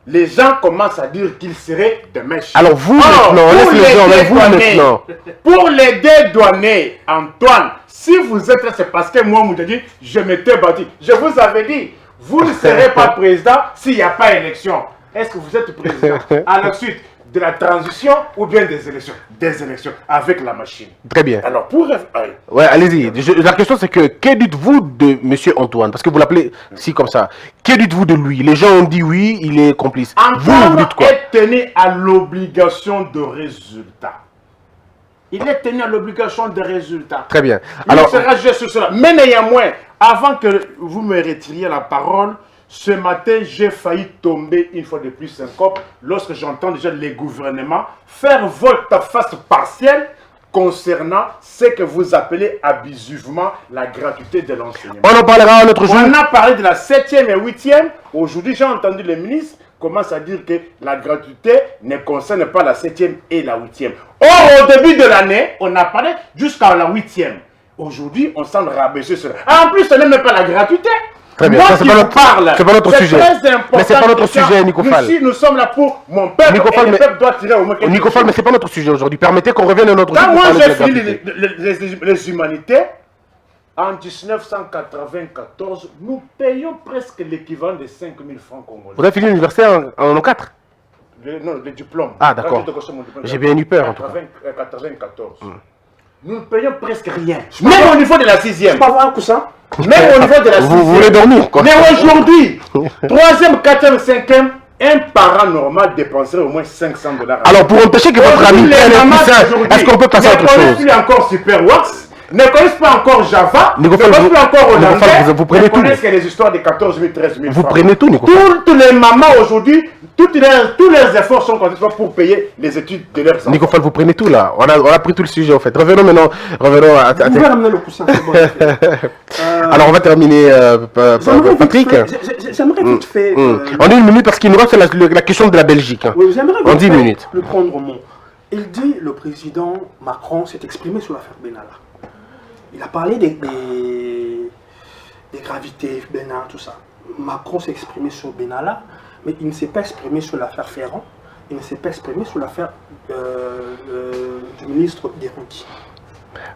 les gens commencent à dire qu'il serait des mèches. Alors vous maintenant, pour les dédouaner, Antoine, si vous êtes là, c'est parce que moi, dit, je m'étais battu. Je vous avais dit, vous ne serez pas président s'il n'y a pas élection. Est-ce que vous êtes président à la suite de la transition ou bien des élections? Des élections avec la machine. Très bien. Alors pour... Ouais, allez-y. La question c'est que dites-vous de M. Antoine? Parce que vous l'appelez si comme ça. Que dites-vous de lui? Les gens ont dit oui, il est complice. Antoine vous dites quoi? est tenu à l'obligation de résultat. Il est tenu à l'obligation de résultat. Très bien. Alors, il sera juste sur cela. Mais néanmoins, avant que vous me retiriez la parole, ce matin, j'ai failli tomber une fois de plus syncope lorsque j'entends déjà les gouvernements faire volte-face partielle concernant ce que vous appelez abusivement la gratuité de l'enseignement. On en parlera un autre jour. On a parlé de la 7e et 8e. Aujourd'hui, j'ai entendu le ministre commence à dire que la gratuité ne concerne pas la 7e et la 8e. Or, au début de l'année, on a parlé jusqu'à la 8e. Aujourd'hui, on semble rabaisser cela. En plus, ce n'est même pas la gratuité. Très bien, Moi ça, c'est qui pas vous notre- parle, c'est pas notre sujet. très important, Mais c'est pas notre Christian. sujet, Nicofal. Nous sommes là pour mon peuple, Nicofal, et le mais- peuple doit tirer au moins quelque Nicofal, chose. mais c'est pas notre sujet aujourd'hui. Permettez qu'on revienne à notre Quand sujet. moi pour j'ai parler de la fini gratuité. les humanités, en 1994, nous payons presque l'équivalent de 5 000 francs congolais. Vous avez fini l'université en 4? Non, le diplôme. Ah, d'accord. Quand j'ai décroché mon diplôme, J'ai bien eu peur, en tout cas. 94. Nous ne payons presque rien. Même au niveau de la 6e. Tu peux avoir un coussin? Même au niveau de la 6e. Vous voulez dormir, quoi. Mais aujourd'hui, 3e, 4e, 5e, un parent normal dépenserait au moins 500 $. Alors, pour empêcher que votre ami prenne un coussin, est-ce qu'on peut passer à autre Ne connaissent chose? plus encore Superworks, ne connaissent pas encore Java, Nicofal, ne connaissent plus encore Nicofal, hollandais, vous prenez ne tout. connaissent que les histoires de 14 000, 13 000 Vous francs. prenez tout, Nicofal. Toutes les mamans aujourd'hui, tous leurs efforts sont concentrés pour payer les études de leurs enfants. Nicofal, vous prenez tout là. On a pris tout le sujet en fait. Revenons maintenant. Revenons à. Vous pouvez ramener le coussin, c'est bon. Alors on va terminer, Patrick. J'aimerais vite fait. En 1 minute parce qu'il nous reste la question de la Belgique. Oui, j'aimerais En vite 10 fait minutes. le prendre au mot. Il dit, le président Macron s'est exprimé sur l'affaire Benalla. Il a parlé des gravités, Bénin, tout ça. Macron s'est exprimé sur Benalla, mais il ne s'est pas exprimé sur l'affaire Ferrand. Il ne s'est pas exprimé sur l'affaire du ministre Derouki.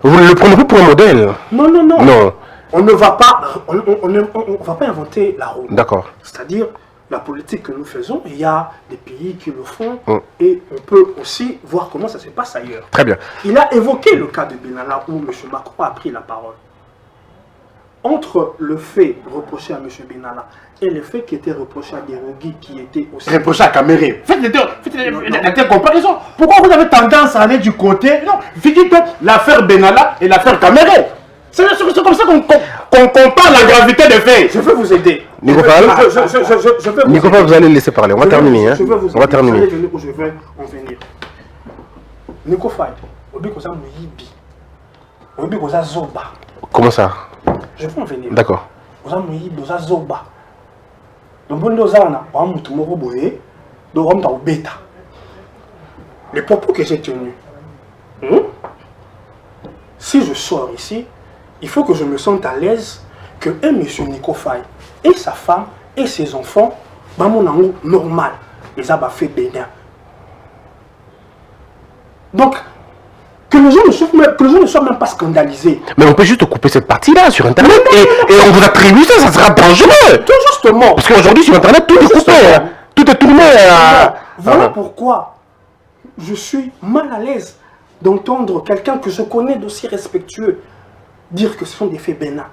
Vous le prenez pour un modèle? Non, non, non. Non. On ne va pas, on va pas inventer la roue. D'accord. C'est-à-dire, la politique que nous faisons, il y a des pays qui le font Mm. et on peut aussi voir comment ça se passe ailleurs. Très bien. Il a évoqué le cas de Benalla où M. Macron a pris la parole. Entre le fait reproché à M. Benalla et le fait qui était reproché à Derouki qui était aussi... Reprocher à Caméré. Faites des comparaisons. Pourquoi vous avez tendance à aller du côté? Non, dites l'affaire Benalla et l'affaire Caméré. C'est comme ça qu'on compare la gravité des faits. Je veux vous aider. Nicofal, Je veux vous Nicofal, aider. vous allez le laisser parler. On va terminer. Hein. Je veux vous On va aider. Vous allez terminer. venir où je veux en venir. Nicofal, obi koza muyibi. Obi koza zoba. Comment ça? Je veux en venir. D'accord. Koza muyibi, koza zoba. Donc bon dozana, on mutu moko boye, donc on t'a bêta. Les propos que j'ai tenus. Si je sors ici, il faut que je me sente à l'aise que un monsieur Nicofal et sa femme et ses enfants, dans mon amour normal, les a fait bénin. Donc, que les gens ne soient même pas scandalisés. Mais on peut juste couper cette partie-là sur Internet et on vous attribue ça, ça sera dangereux. Tout justement. Parce qu'aujourd'hui sur Internet, tout est coupé. Hein. Tout est tourné à... Voilà pourquoi je suis mal à l'aise d'entendre quelqu'un que je connais d'aussi respectueux dire que ce sont des faits bénins.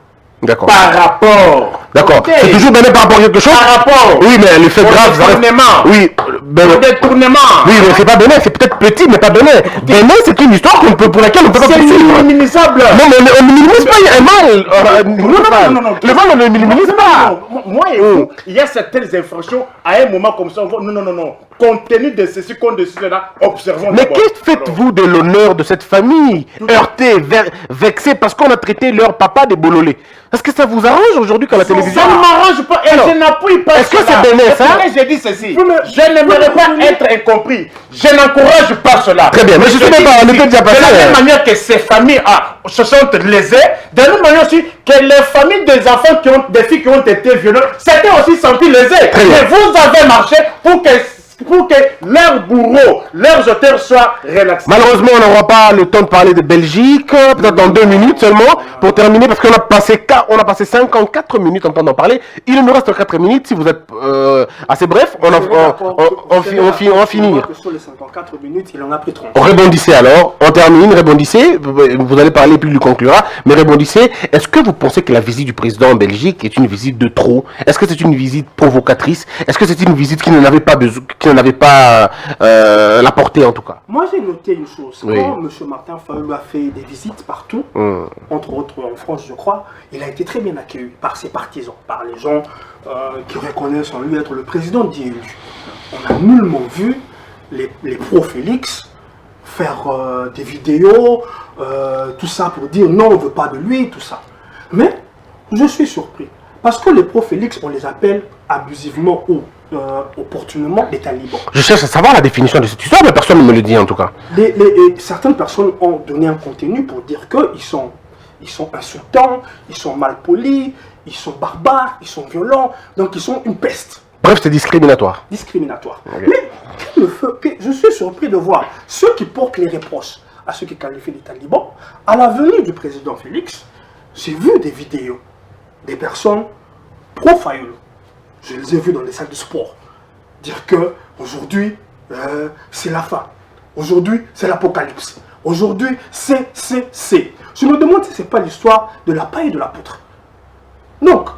D'accord. Par rapport. D'accord. Ok. C'est toujours bénin par rapport à quelque chose. Par rapport. Oui, mais le fait Au grave, ça reste... détournement. Oui, ben, Au détournement. oui, mais c'est pas bénin, c'est peut-être petit, mais pas bénin. Bénin, c'est une histoire pour laquelle on peut pas C'est poursuivre. minimisable. Non, mais on ne minimise pas, il y a un mal. Non. Le mal, on ne minimise pas. Moi et vous, il y a certaines infractions à un moment comme ça. On va... Non. Compte tenu de ceci, compte de cela, observons. Mais d'abord. que faites-vous de l'honneur de cette famille heurtée, vexée, parce qu'on a traité leur papa des bololés? Est-ce que ça vous arrange aujourd'hui quand la télévision... Ça ne m'arrange pas et Alors, je n'appuie pas. est-ce que cela. c'est bénin, ça? Et j'ai dit ceci. Oui, mais- Je n'aimerais pas être incompris. Je n'encourage pas cela. Très bien, mais je sais même pas, on était déjà passé, De la hein. même manière que ces familles se sont lésées, de la même manière aussi que les familles des enfants des filles qui ont été violées, s'étaient aussi senties lésées. Très bien. Mais vous avez marché pour que leurs bourreaux, leurs auteurs soient relaxés. Malheureusement, on n'aura pas le temps de parler de Belgique, peut-être dans 2 minutes seulement, pour terminer, parce qu'on a passé 54 minutes en temps d'en parler. Il nous reste 4 minutes, si vous êtes assez bref, on va finir. Sur les 54 minutes, il en a pris 30. Rebondissez alors, on termine, rebondissez, vous allez parler puis il conclura, mais rebondissez. Est-ce que vous pensez que la visite du président en Belgique est une visite de trop? Est-ce que c'est une visite provocatrice? Est-ce que c'est une visite qui n'en avait pas besoin, qui n'en avait pas la portée en tout cas? Moi, j'ai noté une chose. Oui. Quand M. Martin Fayulu a fait des visites partout, entre autres en France, je crois, il a été très bien accueilli par ses partisans, par les gens qui reconnaissent en lui être le président dit élu. On n'a nullement vu les pro-Félix faire des vidéos, tout ça pour dire non, on ne veut pas de lui, tout ça. Mais je suis surpris. Parce que les pro-Félix, on les appelle abusivement ou opportunément des talibans. Je cherche à savoir la définition de cette histoire, mais personne ne me le dit en tout cas. Certaines personnes ont donné un contenu pour dire qu'ils ils sont insultants, ils sont malpolis, ils sont barbares, ils sont violents, donc ils sont une peste. Bref, c'est discriminatoire. Discriminatoire. Okay. Mais je suis surpris de voir ceux qui portent les reproches à ceux qui qualifient les talibans. À la venue du président Félix, j'ai vu des vidéos des personnes pro-Fayulu. Je les ai vus dans les salles de sport dire que aujourd'hui c'est la fin. Aujourd'hui c'est l'apocalypse. Aujourd'hui c'est. Je me demande si ce n'est pas l'histoire de la paille et de la poutre. Donc,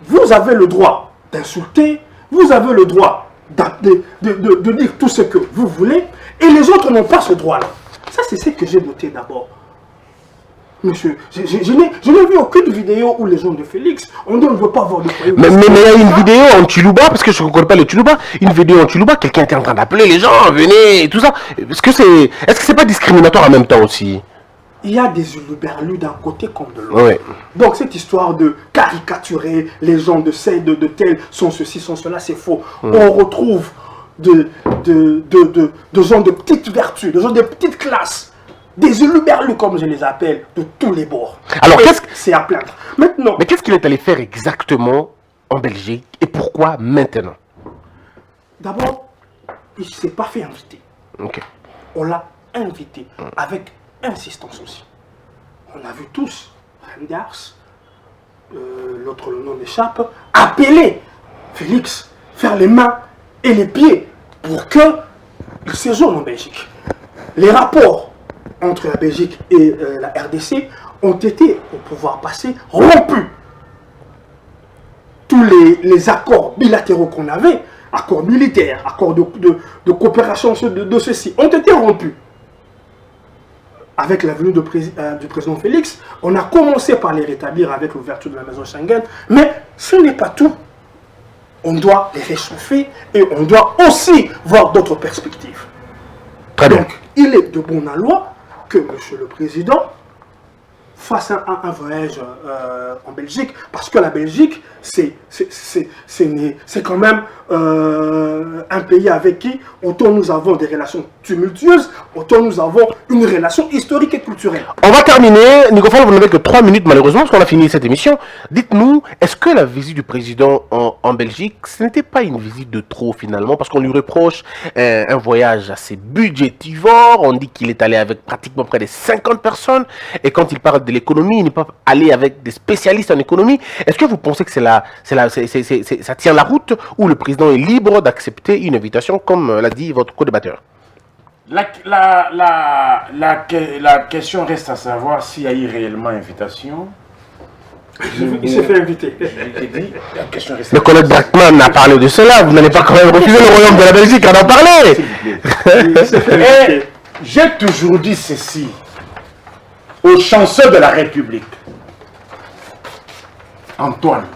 vous avez le droit d'insulter, vous avez le droit de dire tout ce que vous voulez, et les autres n'ont pas ce droit-là. Ça, c'est ce que j'ai noté d'abord. Monsieur, je n'ai vu aucune vidéo où les gens de Félix, on ne veut pas voir de foyer. Mais il y a une vidéo en Tuluba, parce que je ne reconnais pas le Tuluba, une vidéo en Tuluba, quelqu'un était en train d'appeler les gens, venez, et tout ça. Est-ce que c'est pas discriminatoire en même temps aussi? Il y a des uluberlus d'un côté comme de l'autre. Ouais. Donc cette histoire de caricaturer les gens de tel sont ceci, sont cela, c'est faux. On retrouve de gens de petites vertus, de gens de petites classes, des uluberlus comme je les appelle, de tous les bords. Alors c'est à plaindre. Maintenant. Mais qu'est-ce qu'il est allé faire exactement en Belgique et pourquoi maintenant? D'abord, il ne s'est pas fait inviter. Okay. On l'a invité avec insistance aussi. On a vu tous Renders, l'autre le nom m'échappe, appeler Félix, faire les mains et les pieds pour qu'il séjourne en Belgique. Les rapports entre la Belgique et la RDC ont été, au pouvoir passé, rompus. Tous les accords bilatéraux qu'on avait, accords militaires, accords de coopération de ceci, ont été rompus. Avec la venue du président Félix, on a commencé par les rétablir avec l'ouverture de la maison Schengen, mais ce n'est pas tout. On doit les réchauffer et on doit aussi voir d'autres perspectives. Très bien. Donc, il est de bon aloi que Monsieur le Président fasse un voyage en Belgique, parce que la Belgique, c'est quand même un pays avec qui, autant nous avons des relations tumultueuses, autant nous avons une relation historique et culturelle. On va terminer. Nicofal, vous n'avez que 3 minutes malheureusement, parce qu'on a fini cette émission. Dites-nous, est-ce que la visite du président en Belgique, ce n'était pas une visite de trop finalement, parce qu'on lui reproche un voyage assez budgétivore, on dit qu'il est allé avec pratiquement près de 50 personnes, et quand il parle de l'économie, il n'est pas allé avec des spécialistes en économie. Est-ce que vous pensez que ça tient la route, ou le président est libre d'accepter une invitation, comme l'a dit votre co-débatteur? La question reste à savoir s'il y a eu réellement invitation. Il s'est fait inviter. La question reste Le collègue Brackman a parlé de cela. Vous n'allez pas quand même refuser le royaume de la Belgique à en parler. Et j'ai toujours dit ceci au chanceux de la République, Antoine.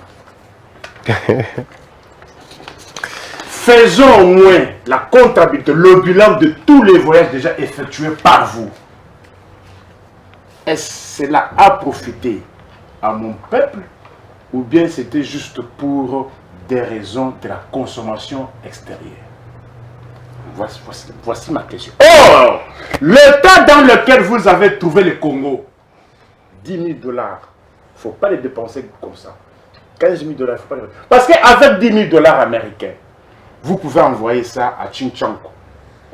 Faisons au moins la comptabilité, le bilan de tous les voyages déjà effectués par vous. Est-ce que cela a profité à mon peuple ou bien c'était juste pour des raisons de la consommation extérieure? Voici ma question. Or, l'état dans lequel vous avez trouvé le Congo, 10 000 $, il ne faut pas les dépenser comme ça. 15 000 $, il ne faut pas les dépenser. Parce qu'avec 10 000 $ américains, vous pouvez envoyer ça à Chinchanko.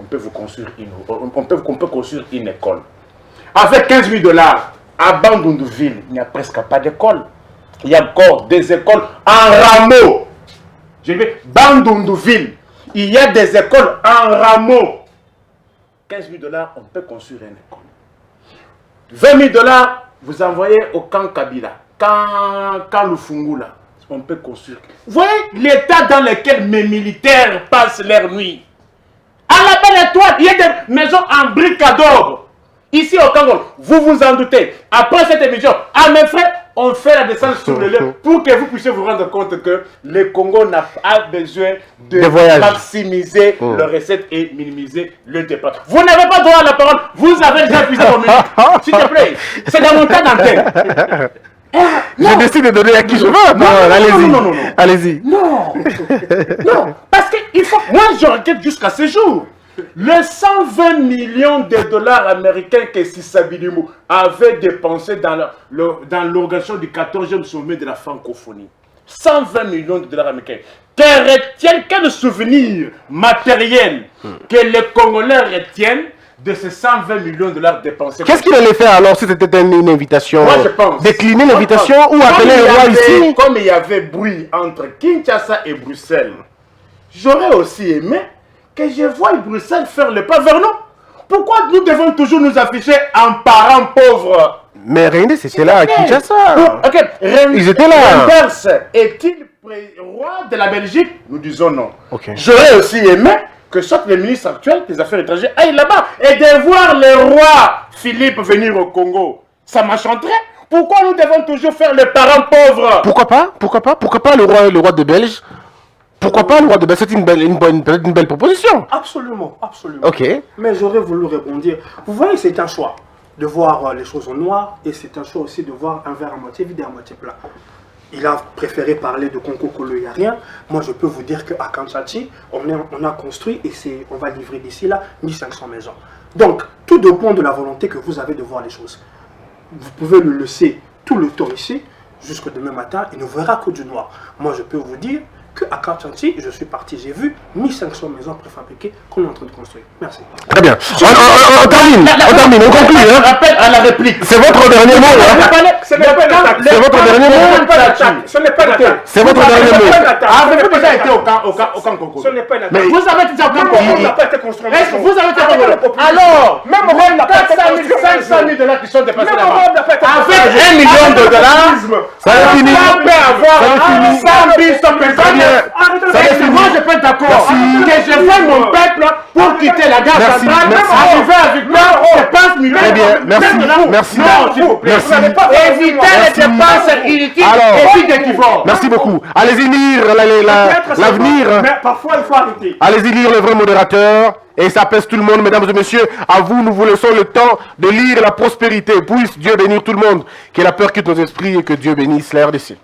On peut construire une école. Avec 15 000 $, à Bandunduville, il n'y a presque pas d'école. Il y a encore des écoles en rameaux. Je dis Bandunduville, il y a des écoles en rameaux. 15 000 $, on peut construire une école. 20 000 $, vous envoyez au camp Kabila, camp Lufungula. On peut construire. Vous voyez l'état dans lequel mes militaires passent leur nuit. À la Belle Étoile, il y a des maisons en briques adobe. Ici au Congo, vous vous en doutez. Après cette émission, à mes frères, on fait la descente sur le lieu pour que vous puissiez vous rendre compte que le Congo n'a pas besoin de maximiser les recettes et minimiser le départ. Vous n'avez pas droit à la parole. Vous avez déjà épuisé vos minutes. S'il te plaît, c'est dans mon cas d'antenne. Je décide de donner à qui je veux. Non, allez-y. Non, parce que il faut. Moi, je regrette jusqu'à ce jour. Les 120 millions de dollars américains que Sissabilimou avait dépensés dans l'organisation du 14e sommet de la francophonie. 120 millions de dollars américains. Quel souvenir matériel que les Congolais retiennent de ces 120 millions de dollars dépensés? Qu'est-ce qu'il allait faire alors si c'était une invitation? Moi, je pense. Décliner l'invitation ou appeler le roi ici? Comme il y avait bruit entre Kinshasa et Bruxelles, j'aurais aussi aimé que je voie Bruxelles faire le pas vers nous. Pourquoi nous devons toujours nous afficher en parents pauvres? Mais Reinders, c'était là à Kinshasa. Ils étaient là. Reinders est-il roi de la Belgique? Nous disons non. Ok. J'aurais aussi aimé que soit le ministre actuel des Affaires étrangères aille là-bas et de voir le roi Philippe venir au Congo. Ça m'enchanterait. Pourquoi nous devons toujours faire les parents pauvres? Pourquoi pas? Pourquoi pas? Pourquoi pas le roi de Belge? Pourquoi pas le roi de Belge? C'est une belle proposition. Absolument, absolument. Ok. Mais j'aurais voulu répondre. Vous voyez, c'est un choix de voir les choses en noir et c'est un choix aussi de voir un verre à moitié vide et à moitié plein. Il a préféré parler de Congo-Colo, il n'y a rien. Moi, je peux vous dire qu'à Kanshati, on a construit et on va livrer d'ici là 1500 maisons. Donc, tout dépend de la volonté que vous avez de voir les choses. Vous pouvez le laisser tout le temps ici, jusqu'au demain matin, il ne verra que du noir. Moi, je peux vous dire qu'à Kanshati, je suis parti, j'ai vu 1500 maisons préfabriquées qu'on est en train de construire. Merci. Très bien. On termine, on conclut. Rappel à la réplique. C'est votre dernier mot. Ce n'est pas une attaque. C'est votre dernier mot. Ce n'est pas une attaque. C'est votre dernier mot. Avez-vous déjà été au camp Congo? Ce n'est pas une attaque. Mais vous avez été au camp Même Rome Congo? n'a pas été construit. Est-ce que vous avez été au Congo? Alors, même Rome n'a pas été 400 construit. 000, 500 000 dollars qui sont dépassés Même là-bas. Rome n'a pas été construit. Avec 1 million de dollars, Ça va finir. on peut avoir Ça va finir. 100 000 personnes. Ça Moi, je peux être d'accord. Que je vois mon peuple pour quitter la gare Merci, centrale, merci. arriver avec moi, dépense millions. Très bien, merci, merci. Non, s'il vous plaît. Merci. Vous n'avez pas éviter les Merci. dépenses inutiles Alors. et puis d'équivoques. Merci beaucoup. Allez-y lire l'avenir. Mais parfois, il faut arrêter. Allez-y lire le vrai modérateur. Et ça pèse tout le monde, mesdames et messieurs. À vous, nous vous laissons le temps de lire la prospérité. Puisse Dieu bénir tout le monde. Que la peur quitte nos esprits et que Dieu bénisse la RDC.